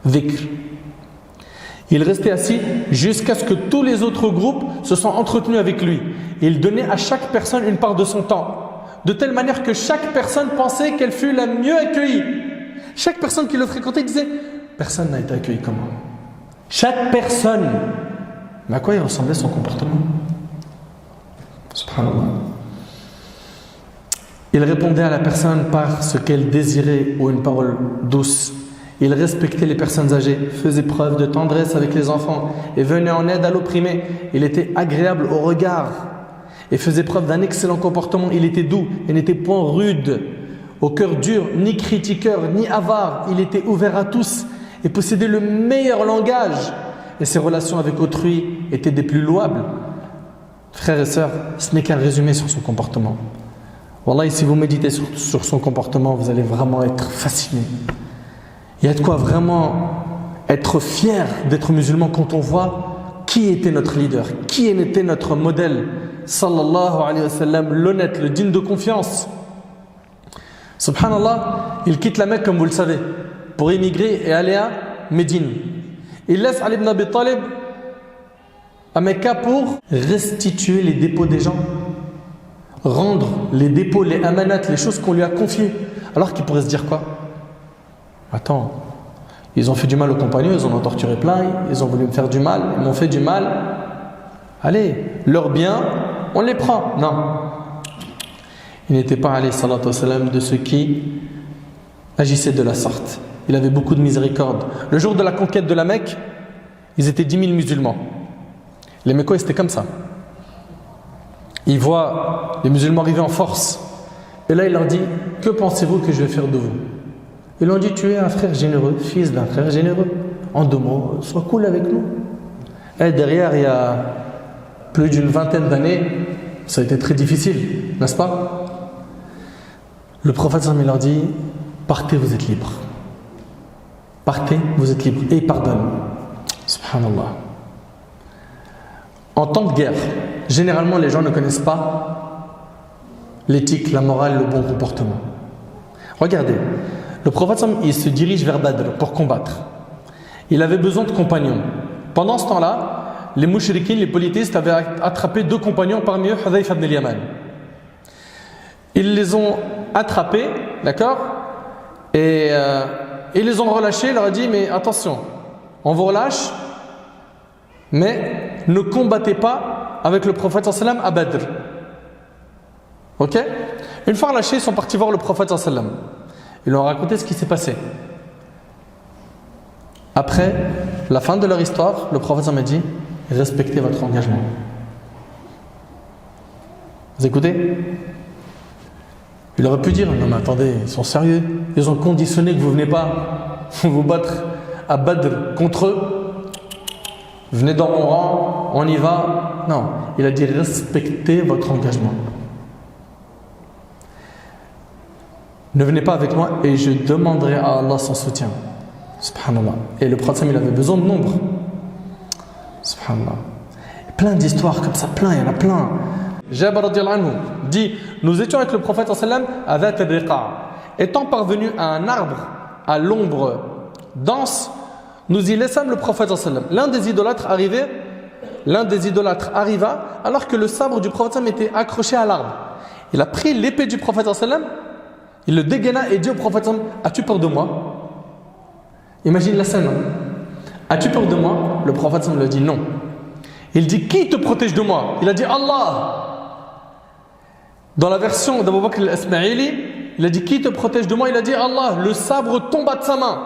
Dhikr. Il restait assis jusqu'à ce que tous les autres groupes se soient entretenus avec lui. Il donnait à chaque personne une part de son temps, de telle manière que chaque personne pensait qu'elle fut la mieux accueillie. Chaque personne qui le fréquentait disait « Personne n'a été accueilli comme moi. » Chaque personne. Mais à quoi il ressemblait son comportement? Subhanallah. Il répondait à la personne par ce qu'elle désirait ou une parole douce. Il respectait les personnes âgées, faisait preuve de tendresse avec les enfants et venait en aide à l'opprimé. Il était agréable au regard et faisait preuve d'un excellent comportement. Il était doux et n'était point rude, au cœur dur, ni critiqueur, ni avare. Il était ouvert à tous et possédait le meilleur langage. Et ses relations avec autrui étaient des plus louables. Frères et sœurs, ce n'est qu'un résumé sur son comportement. Wallahi, si vous méditez sur son comportement, vous allez vraiment être fasciné. Il y a de quoi vraiment être fier d'être musulman quand on voit qui était notre leader, qui était notre modèle, sallallahu alayhi wa sallam, l'honnête, le digne de confiance. Subhanallah, il quitte la Mecque comme vous le savez, pour émigrer et aller à Médine. Il laisse Ali ibn Abi Talib à Mecca pour restituer les dépôts des gens, rendre les dépôts, les amanats, les choses qu'on lui a confiées. Alors qu'il pourrait se dire quoi? Attends, ils ont fait du mal aux compagnons, ils en ont torturé plein, ils ont voulu me faire du mal, ils m'ont fait du mal. Allez, leurs biens, on les prend. Non. Il n'était pas, alayhi salatu wassalam, de ceux qui agissaient de la sorte. Il avait beaucoup de miséricorde. Le jour de la conquête de la Mecque, ils étaient 10 000 musulmans. Les Mecquois, c'était comme ça. Ils voient les musulmans arriver en force. Et là, il leur dit, que pensez-vous que je vais faire de vous? Ils lui ont dit, tu es un frère généreux, fils d'un frère généreux. En 2 mots, sois cool avec nous. Et derrière, il y a plus d'une vingtaine d'années, ça a été très difficile, n'est-ce pas? Le prophète il leur dit, partez, vous êtes libres. Partez, vous êtes libres. Et il pardonne. Subhanallah. En temps de guerre, généralement les gens ne connaissent pas l'éthique, la morale, le bon comportement. Regardez, le prophète il se dirige vers Badr pour combattre. Il avait besoin de compagnons. Pendant ce temps-là, les mouchriquins, les polythéistes avaient attrapé 2 compagnons, parmi eux Hudhayfa ibn al-Yaman. Ils les ont attrapés, d'accord, et ils les ont relâchés. Il leur a dit, mais attention, on vous relâche, mais ne combattez pas avec le prophète sallam à Badr. Ok? Une fois relâchés, ils sont partis voir le prophète sallam. Ils leur ont raconté ce qui s'est passé. Après la fin de leur histoire, le prophète sallam a dit, respectez votre engagement. Vous écoutez? Il aurait pu dire, non mais attendez, ils sont sérieux. Ils ont conditionné que vous ne venez pas vous battre à Badr contre eux. Venez dans mon rang, on y va. Non, il a dit respectez votre engagement. Ne venez pas avec moi et je demanderai à Allah son soutien. Subhanallah. Et le prophète, il avait besoin de nombre. Subhanallah. Plein d'histoires comme ça, plein, il y en a plein. Jabir radiyallahu anhu dit, nous étions avec le prophète à Dhat al-Riqa'. Étant parvenus à un arbre à l'ombre dense, nous y laissâmes le prophète. L'un des idolâtres arriva alors que le sabre du prophète était accroché à l'arbre. Il a pris l'épée du prophète, il le dégaina et dit au prophète, as-tu peur de moi? Imagine la scène. As-tu peur de moi? Le prophète lui a dit non. Il dit, qui te protège de moi? Il a dit Allah. Dans la version d'Abu Bakr al-Ismaili, il a dit, qui te protège de moi? Il a dit Allah. Le sabre tomba de sa main.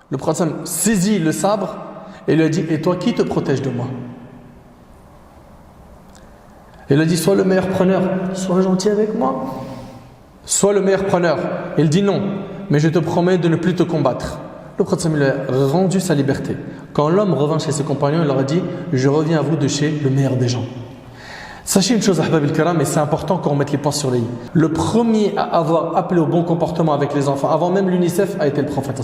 Le prophète saisit le sabre et lui a dit, et toi, qui te protège de moi? Il a dit, sois le meilleur preneur, sois gentil avec moi. Sois le meilleur preneur. Il dit non, mais je te promets de ne plus te combattre. Le prophète lui a rendu sa liberté. Quand l'homme revint chez ses compagnons, il leur a dit, je reviens à vous de chez le meilleur des gens. Sachez une chose, Ahbab al-Kiram, et c'est important qu'on mette les points sur les i. Le premier à avoir appelé au bon comportement avec les enfants, avant même l'UNICEF, a été le prophète.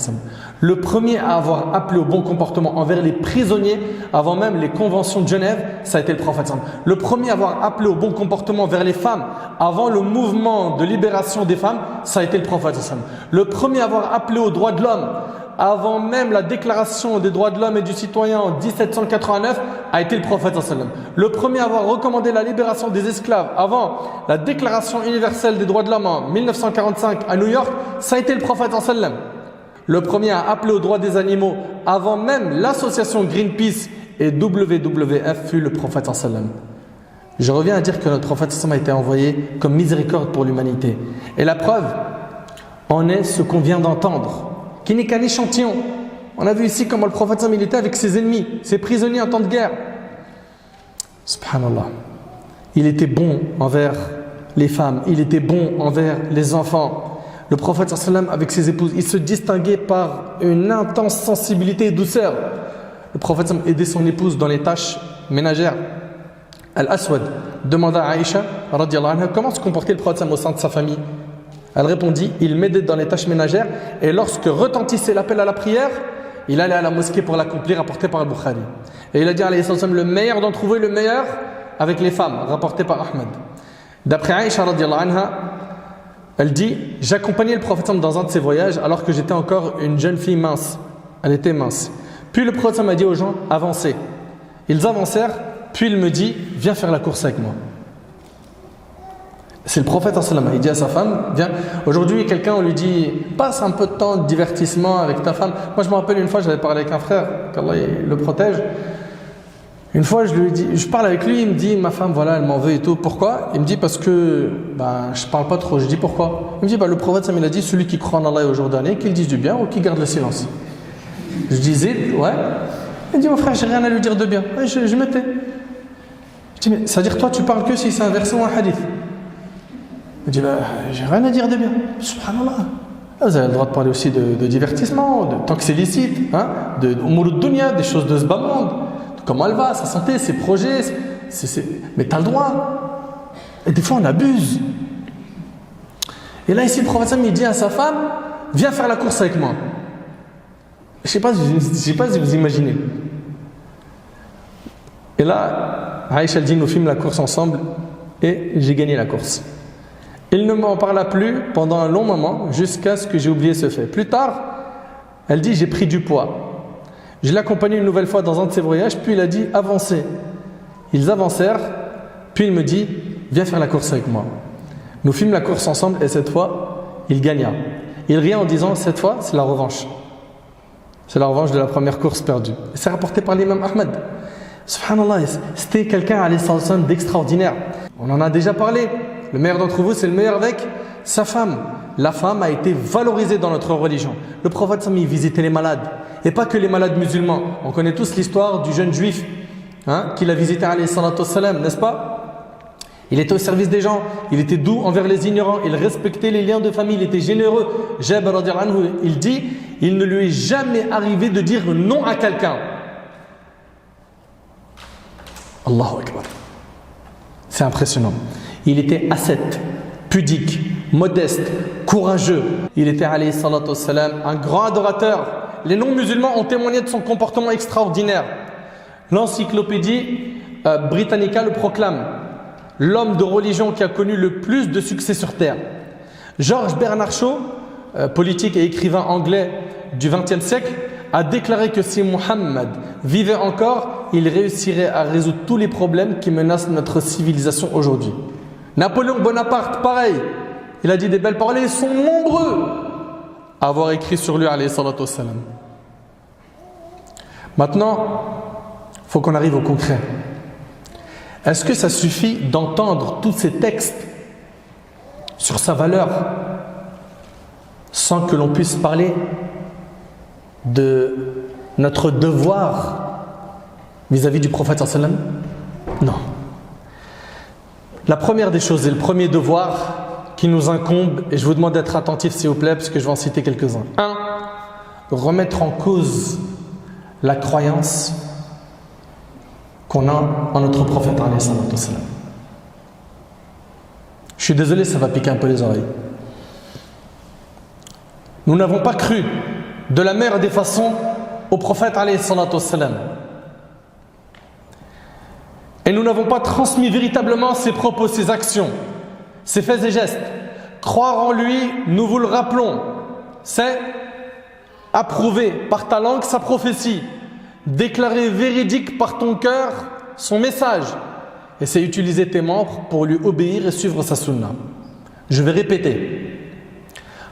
Le premier à avoir appelé au bon comportement envers les prisonniers, avant même les conventions de Genève, ça a été le prophète. Le premier à avoir appelé au bon comportement vers les femmes, avant le mouvement de libération des femmes, ça a été le prophète. Le premier à avoir appelé aux droits de l'homme, avant même la déclaration des droits de l'homme et du citoyen en 1789, a été le prophète. Le premier à avoir recommandé la libération des esclaves avant la déclaration universelle des droits de l'homme en 1945 à New York, ça a été le prophète. Le premier à appeler aux droits des animaux avant même l'association Greenpeace et WWF fut le prophète. Je reviens à dire que notre prophète a été envoyé comme miséricorde pour l'humanité. Et la preuve en est ce qu'on vient d'entendre, qui n'est qu'un échantillon. On a vu ici comment le prophète il était avec ses ennemis, ses prisonniers en temps de guerre. Subhanallah. Il était bon envers les femmes, il était bon envers les enfants. Le prophète avec ses épouses, il se distinguait par une intense sensibilité et douceur. Le prophète aidait son épouse dans les tâches ménagères. Al-Aswad demanda à Aïcha radiyallahu anha, comment se comportait le prophète au sein de sa famille. Elle répondit, il m'aidait dans les tâches ménagères et lorsque retentissait l'appel à la prière, il allait à la mosquée pour l'accomplir, rapporté par Al-Bukhari. Et il a dit, le meilleur d'entre vous est le meilleur avec les femmes, rapporté par Ahmed. D'après Aïcha radiyallahu anha, elle dit, j'accompagnais le prophète dans un de ses voyages alors que j'étais encore une jeune fille mince. Elle était mince. Puis le prophète m'a dit aux gens, avancez. Ils avancèrent, puis il me dit, viens faire la course avec moi. C'est le prophète, il dit à sa femme, viens, aujourd'hui quelqu'un, on lui dit, passe un peu de temps de divertissement avec ta femme. Moi je me rappelle une fois, j'avais parlé avec un frère, qu'Allah le protège. Une fois je lui dis, je parle avec lui, il me dit, ma femme voilà, elle m'en veut et tout. Pourquoi? Il me dit, parce que je parle pas trop. Je dis, pourquoi? Il me dit, le prophète, il a dit, celui qui croit en Allah et au jour dernier, qu'il dise du bien ou qu'il garde le silence. Je disais, ouais. Il me dit, mon frère, j'ai rien à lui dire de bien. Ouais, je me tais. Je dis, mais ça veut dire toi tu parles que si c'est un verset ou un hadith? Il dit, j'ai rien à dire de bien. Subhanallah. Vous avez le droit de parler aussi de divertissement, tant que c'est licite, hein, de umurud dunya, des choses de ce bas monde, de comment elle va, sa santé, ses projets. Mais tu as le droit. Et des fois, on abuse. Et là, ici, le prophète il dit à sa femme, viens faire la course avec moi. Je ne sais pas si vous imaginez. Et là, Aïcha dit, nous filmons la course ensemble et j'ai gagné la course. Il ne m'en parla plus pendant un long moment jusqu'à ce que j'ai oublié ce fait. Plus tard, elle dit, j'ai pris du poids. Je l'ai accompagné une nouvelle fois dans un de ses voyages, puis il a dit, avancez. Ils avancèrent, puis il me dit, viens faire la course avec moi. Nous fîmes la course ensemble et cette fois, il gagna. Il ria en disant, cette fois, c'est la revanche. C'est la revanche de la première course perdue. Et c'est rapporté par l'imam Ahmed. Subhanallah, c'était quelqu'un d'extraordinaire. On en a déjà parlé. Le meilleur d'entre vous, c'est le meilleur avec sa femme. La femme a été valorisée dans notre religion. Le prophète il visitait les malades. Et pas que les malades musulmans. On connaît tous l'histoire du jeune juif qu'il a visité, n'est-ce pas? Il était au service des gens. Il était doux envers les ignorants. Il respectait les liens de famille. Il était généreux. Jabir radiyallahu anhu, il dit, il ne lui est jamais arrivé de dire non à quelqu'un. Allahu Akbar. C'est impressionnant. Il était ascète, pudique, modeste, courageux. Il était, alayhi salatu wassalam, un grand adorateur. les non-musulmans ont témoigné de son comportement extraordinaire. L'encyclopédie Britannica le proclame. L'homme de religion qui a connu le plus de succès sur terre. George Bernard Shaw, politique et écrivain anglais du XXe siècle, a déclaré que si Muhammad vivait encore, il réussirait à résoudre tous les problèmes qui menacent notre civilisation aujourd'hui. Napoléon Bonaparte, pareil, il a dit des belles paroles et ils sont nombreux à avoir écrit sur lui, alayhi salatu wassalam. Maintenant, il faut qu'on arrive au concret. Est-ce que ça suffit d'entendre tous ces textes sur sa valeur sans que l'on puisse parler de notre devoir vis-à-vis du prophète sallallahu alayhi wa sallam? Non. La première des choses et le premier devoir qui nous incombe, et je vous demande d'être attentif s'il vous plaît parce que je vais en citer quelques-uns. 1. Remettre en cause la croyance qu'on a en notre prophète alayhi salatu wassalam. Je suis désolé, ça va piquer un peu les oreilles. Nous n'avons pas cru de la meilleure des façons au prophète alayhi salatu wassalam. Et nous n'avons pas transmis véritablement ses propos, ses actions, ses faits et gestes. Croire en lui, nous vous le rappelons, c'est approuver par ta langue sa prophétie, déclarer véridique par ton cœur son message, et c'est utiliser tes membres pour lui obéir et suivre sa sunna. Je vais répéter.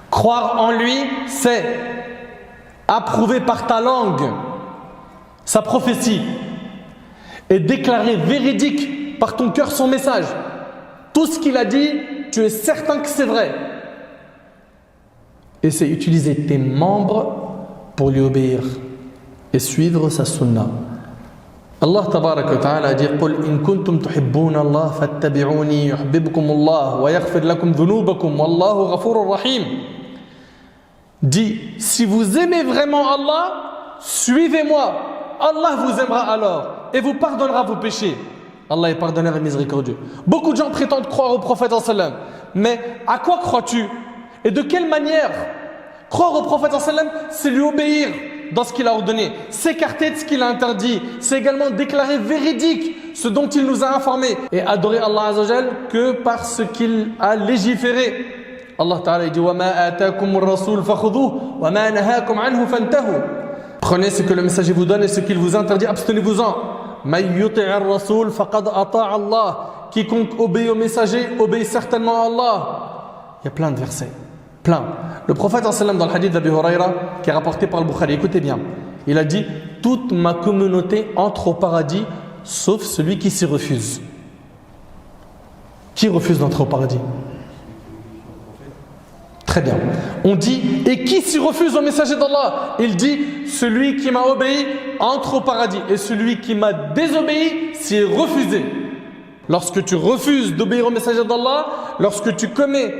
Croire en lui, c'est approuver par ta langue sa prophétie et déclarer véridique par ton cœur son message. Tout ce qu'il a dit, tu es certain que c'est vrai. Et c'est utiliser tes membres pour lui obéir et suivre sa sunna. Allah tabarak wa ta'ala dit قل إن كنتم تحبون الله فاتبعوني يحببكم الله ويغفر لكم ذنوبكم والله غفور رحيم. Dit, si vous aimez vraiment Allah, suivez-moi. Allah vous aimera alors et vous pardonnera vos péchés. Allah est pardonneur et miséricordieux. Beaucoup de gens prétendent croire au prophète sallam. Mais à quoi crois-tu? Et de quelle manière? Croire au prophète sallam, c'est lui obéir dans ce qu'il a ordonné, s'écarter de ce qu'il a interdit, c'est également déclarer véridique ce dont il nous a informés et adorer Allah Azza wa Jal que par ce qu'il a légiféré. Allah Ta'ala dit وَمَا آتَاكُمُ الرَّسُولُ فَخُذُوهُ وَمَا نَهَاكُمْ عَنْهُ فَانْتَهُوا. Prenez ce que le messager vous donne et ce qu'il vous interdit, abstenez-vous-en. مَن يُطِعِ الرَّسُولُ فَقَدْ أَطَاعَ اللَّهَ. Quiconque obéit au messager obéit certainement à Allah. Il y a plein de versets. Plein. Le prophète dans le hadith d'Abi Huraira qui est rapporté par le Bukhari, écoutez bien, il a dit toute ma communauté entre au paradis sauf celui qui s'y refuse. Qui refuse d'entrer au paradis? Très bien. On dit et qui s'y refuse au messager d'Allah? Il dit celui qui m'a obéi entre au paradis et celui qui m'a désobéi s'y est refusé. Lorsque tu refuses d'obéir au messager d'Allah, lorsque tu commets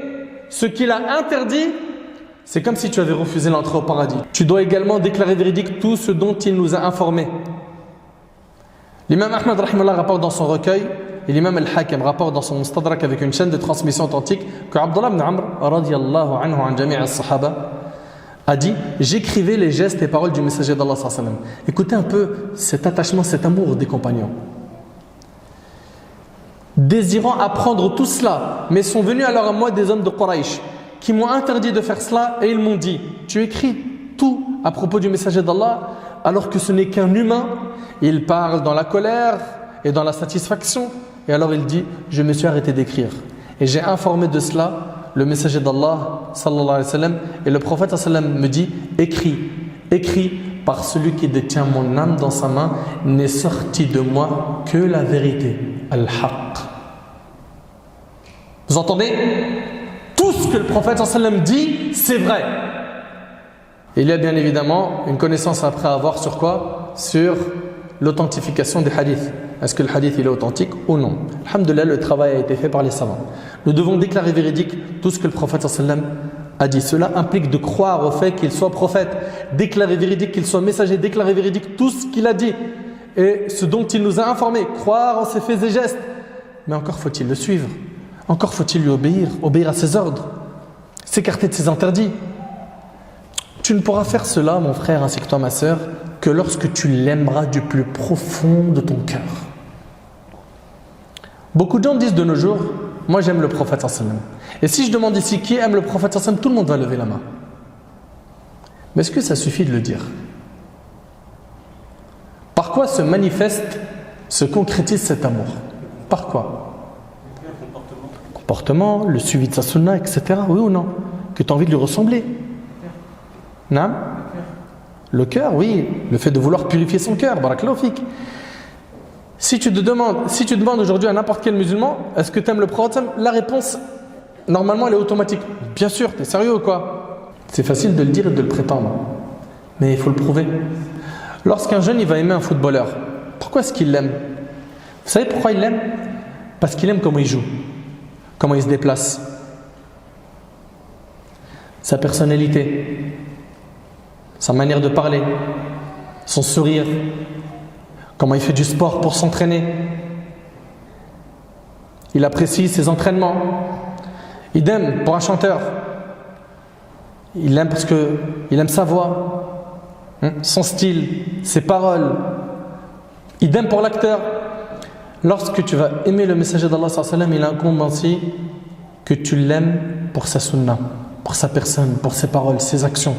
ce qu'il a interdit, c'est comme si tu avais refusé l'entrée au paradis. Tu dois également déclarer véridique tout ce dont il nous a informés. L'imam Ahmad rahimahullah rapporte dans son recueil et l'imam Al-Hakim rapporte dans son Mustadrak avec une chaîne de transmission authentique que Abdullah ibn Amr radiyallahu anhu an jami' as-sahaba a dit j'écrivais les gestes et paroles du messager d'Allah sallallahu alayhi wa sallam. Écoutez un peu cet attachement, cet amour des compagnons. Désirant apprendre tout cela, mais sont venus alors à moi des hommes de Quraysh qui m'ont interdit de faire cela et ils m'ont dit tu écris tout à propos du messager d'Allah alors que ce n'est qu'un humain. Il parle dans la colère et dans la satisfaction et alors il dit je me suis arrêté d'écrire et j'ai informé de cela le messager d'Allah sallallahu alayhi wa sallam et le prophète sallallahu alayhi wa sallam me dit écris par celui qui détient mon âme dans sa main n'est sorti de moi que la vérité al-haqq. Vous entendez? Tout ce que le prophète sallallahu alayhi wa sallam dit, c'est vrai. Et il y a bien évidemment une connaissance après avoir sur quoi? Sur l'authentification des hadiths. Est-ce que le hadith il est authentique ou non? Alhamdulillah, le travail a été fait par les savants. Nous devons déclarer véridique tout ce que le prophète sallallahu alayhi wa sallam a dit. Cela implique de croire au fait qu'il soit prophète, déclarer véridique qu'il soit messager, déclarer véridique tout ce qu'il a dit et ce dont il nous a informés, croire en ses faits et gestes. Mais encore faut-il le suivre. Encore faut-il lui obéir à ses ordres, s'écarter de ses interdits. Tu ne pourras faire cela, mon frère, ainsi que toi, ma sœur, que lorsque tu l'aimeras du plus profond de ton cœur. Beaucoup de gens disent de nos jours, moi j'aime le prophète sallallahu alayhi wa sallam. Et si je demande ici qui aime le prophète sallallahu alayhi wa sallam, tout le monde va lever la main. Mais est-ce que ça suffit de le dire? Par quoi se manifeste, se concrétise cet amour? Par quoi? Comportement, le suivi de sa sunna, etc. Oui ou non? Que tu as envie de lui ressembler? Non? Le cœur, oui. Le fait de vouloir purifier son cœur. Barakallahu fik. Si tu demandes aujourd'hui à n'importe quel musulman, est-ce que tu aimes le prophète? La réponse, normalement, elle est automatique. Bien sûr, t'es sérieux ou quoi? C'est facile de le dire et de le prétendre. Mais il faut le prouver. Lorsqu'un jeune il va aimer un footballeur, pourquoi est-ce qu'il l'aime? Vous savez pourquoi il l'aime? Parce qu'il aime comment il joue, comment il se déplace, sa personnalité, sa manière de parler, son sourire, comment il fait du sport pour s'entraîner. Il apprécie ses entraînements. Idem pour un chanteur. Il l'aime parce qu'il aime sa voix, son style, ses paroles. Idem pour l'acteur. Lorsque tu vas aimer le messager d'Allah sallallahu alayhi wa sallam, il incombe ainsi que tu l'aimes pour sa sunna, pour sa personne, pour ses paroles, ses actions,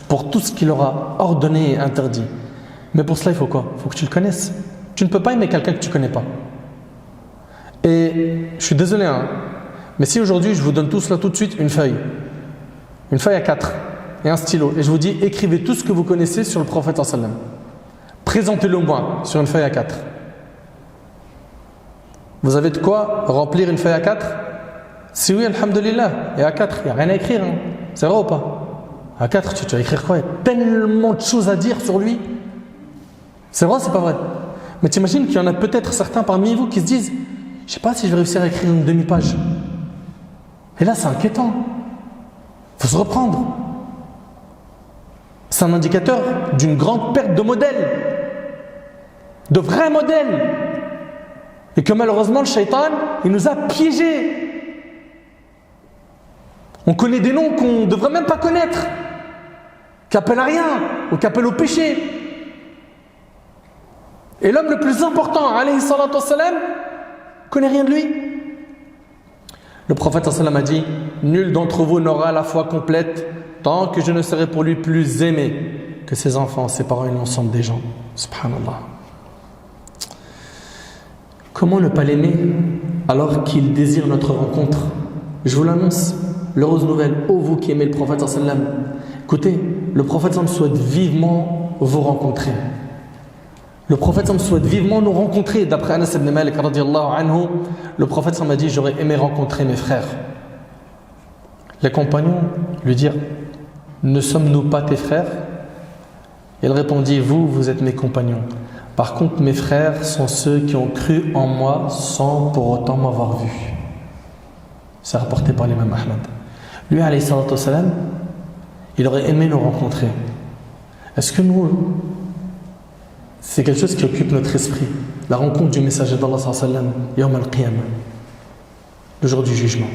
pour tout ce qu'il aura ordonné et interdit. Mais pour cela, il faut quoi? Il faut que tu le connaisses. Tu ne peux pas aimer quelqu'un que tu ne connais pas. Et je suis désolé, mais si aujourd'hui je vous donne tout cela tout de suite, une feuille à 4 et un stylo, et je vous dis écrivez tout ce que vous connaissez sur le prophète sallallahu alayhi wa sallam. Présentez-le au moins sur une feuille à 4. Vous avez de quoi remplir une feuille à 4? Si oui, alhamdulillah. Et à 4, il n'y a rien à écrire. C'est vrai ou pas? À 4, tu vas écrire quoi? Il y a tellement de choses à dire sur lui. C'est vrai, c'est pas vrai? Mais t'imagines qu'il y en a peut-être certains parmi vous qui se disent je sais pas si je vais réussir à écrire une demi-page. Et là, c'est inquiétant. Il faut se reprendre. C'est un indicateur d'une grande perte de modèles, de vrais modèles. Et que malheureusement, le shaitan, il nous a piégés. On connaît des noms qu'on ne devrait même pas connaître, qui appellent à rien, ou qui appellent au péché. Et l'homme le plus important, alayhi salatu wassalam, connaît rien de lui. Le prophète sallam a dit nul d'entre vous n'aura la foi complète tant que je ne serai pour lui plus aimé que ses enfants, ses parents et l'ensemble des gens. Subhanallah. Comment ne pas l'aimer alors qu'il désire notre rencontre? Je vous l'annonce, l'heureuse nouvelle, ô vous qui aimez le prophète sallam, écoutez, le prophète sallam souhaite vivement vous rencontrer. Le prophète souhaite vivement nous rencontrer. D'après Anas ibn Malik radiyallahu anhu, le prophète m'a dit j'aurais aimé rencontrer mes frères. Les compagnons lui dirent ne sommes-nous pas tes frères? Il répondit vous êtes mes compagnons. Par contre mes frères sont ceux qui ont cru en moi sans pour autant m'avoir vu. C'est rapporté par l'imam Ahmad. Lui alayhi salatu wassalam, il aurait aimé nous rencontrer. Est-ce que nous, c'est quelque chose qui occupe notre esprit, la rencontre du messager d'Allah sallallahu alayhi wa sallam, Yawm al-Qiyamah, le jour du jugement?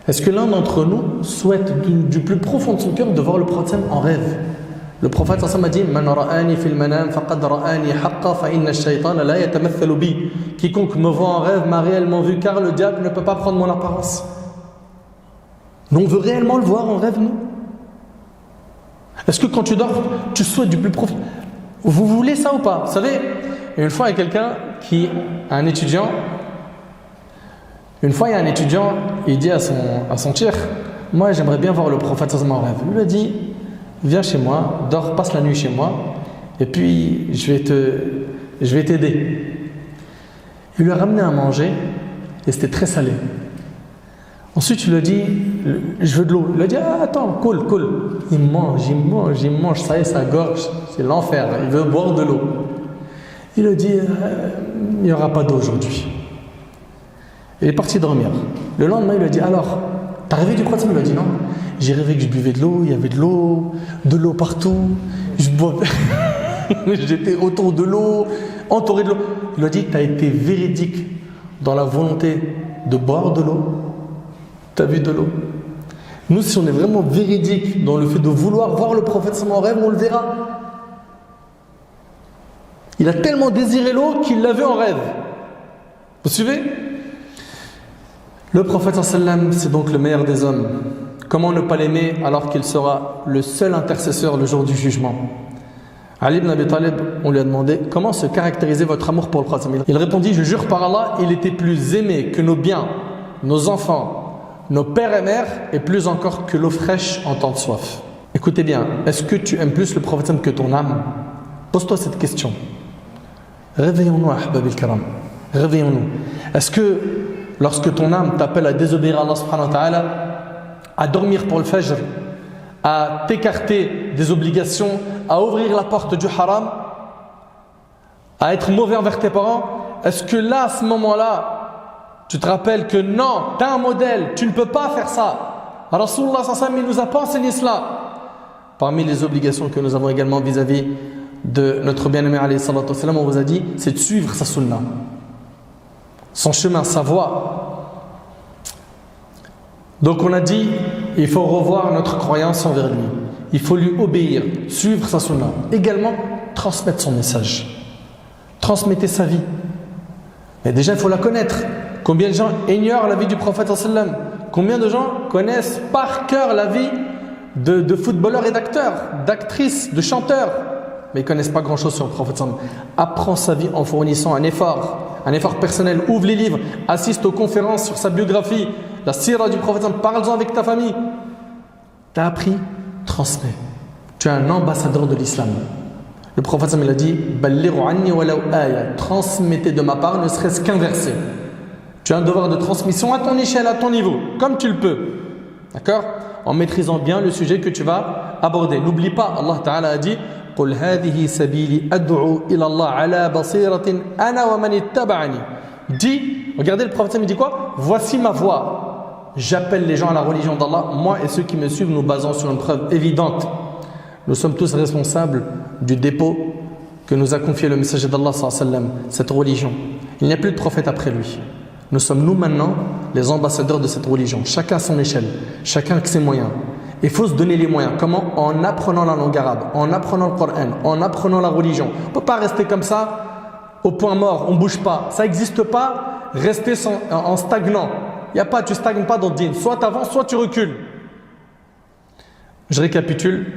Est-ce que l'un d'entre nous souhaite du plus profond de son cœur de voir le prophète en rêve? Le prophète sallallahu alayhi wa sallam a dit Man ra'ani fil manam faqad ra'ani haqqa fa inna ash-shaytana la yatamathalu bi. Quiconque me voit en rêve m'a réellement vu, car le diable ne peut pas prendre mon apparence. Nous, on veut réellement le voir en rêve, nous? Est-ce que quand tu dors, tu souhaites du plus profond? Vous voulez ça ou pas? Vous savez, une fois il y a quelqu'un qui, un étudiant, il dit à son cheikh, moi j'aimerais bien voir le prophète en rêve. Il lui a dit, viens chez moi, dors, passe la nuit chez moi, et puis je vais t'aider. Il lui a ramené à manger, et c'était très salé. Ensuite, il lui a dit, je veux de l'eau. Il lui a dit, attends, cool. Il mange, ça y est, sa gorge, c'est l'enfer, il veut boire de l'eau. Il lui a dit, il n'y aura pas d'eau aujourd'hui. Il est parti dormir. Le lendemain, il lui a dit, alors, t'as rêvé du prophète? Il lui a dit, non. J'ai rêvé que je buvais de l'eau, il y avait de l'eau partout, je boivais, j'étais autour de l'eau, entouré de l'eau. Il lui a dit, t'as été véridique dans la volonté de boire de l'eau. Tu as vu de l'eau. Nous, si on est vraiment véridique dans le fait de vouloir voir le prophète sallallahu alayhi wa sallam en rêve, on le verra. Il a tellement désiré l'eau qu'il l'a vu en rêve. Vous suivez? Le prophète sallallahu alayhi wa sallam, c'est donc le meilleur des hommes. Comment ne pas l'aimer alors qu'il sera le seul intercesseur le jour du jugement? Ali ibn Abi Talib, on lui a demandé comment se caractérisait votre amour pour le prophète. Il répondit, je jure par Allah, il était plus aimé que nos biens, nos enfants, nos pères et mères, et plus encore que l'eau fraîche en temps de soif. Écoutez bien, est-ce que tu aimes plus le prophète que ton âme? Pose-toi cette question. Réveillons-nous, ahbab al-karam. Réveillons-nous. Est-ce que lorsque ton âme t'appelle à désobéir à Allah subhanahu wa ta'ala, à dormir pour le fajr, à t'écarter des obligations, à ouvrir la porte du haram, à être mauvais envers tes parents, est-ce que là, à ce moment-là, tu te rappelles que non, tu as un modèle, tu ne peux pas faire ça. Rasulullah sallallahu alayhi wa sallam, il ne nous a pas enseigné cela. Parmi les obligations que nous avons également vis-à-vis de notre bien-aimé alayhi salatu wa sallam, on vous a dit, c'est de suivre sa sunna, son chemin, sa voie. Donc on a dit, il faut revoir notre croyance envers lui. Il faut lui obéir, suivre sa sunna. Également, transmettre son message. Transmettez sa vie. Mais déjà, il faut la connaître. Combien de gens ignorent la vie du prophète sallallahu alayhi wa sallam? Combien de gens connaissent par cœur la vie de footballeurs et d'acteurs, d'actrices, de chanteurs, mais ils ne connaissent pas grand-chose sur le prophète sallallahu alayhi wa sallam. Apprends sa vie en fournissant un effort personnel. Ouvre les livres, assiste aux conférences sur sa biographie, la sira du prophète, parle-en avec ta famille. Tu as appris, transmets. Tu es un ambassadeur de l'islam. Le prophète il a dit Ballighu anni walaw aya. Transmettez de ma part ne serait-ce qu'un verset. Tu as un devoir de transmission à ton échelle, à ton niveau, comme tu le peux. D'accord? En maîtrisant bien le sujet que tu vas aborder. N'oublie pas, Allah Ta'ala a dit Qul hadhihi sabili ad'u ila Allah ala basiratin ana wa man ittaba'ani. Dis, regardez le prophète il dit quoi? Voici ma voie. J'appelle les gens à la religion d'Allah, moi et ceux qui me suivent, nous basons sur une preuve évidente. Nous sommes tous responsables du dépôt que nous a confié le messager d'Allah, cette religion. Il n'y a plus de prophète après lui. Nous sommes nous maintenant les ambassadeurs de cette religion, chacun à son échelle, chacun avec ses moyens. Il faut se donner les moyens. Comment? En apprenant la langue arabe, en apprenant le Coran, en apprenant la religion. On ne peut pas rester comme ça, au point mort, on ne bouge pas. Ça n'existe pas, rester en stagnant. Il n'y a pas, tu ne stagnes pas dans le dîn. Soit tu avances, soit tu recules. Je récapitule.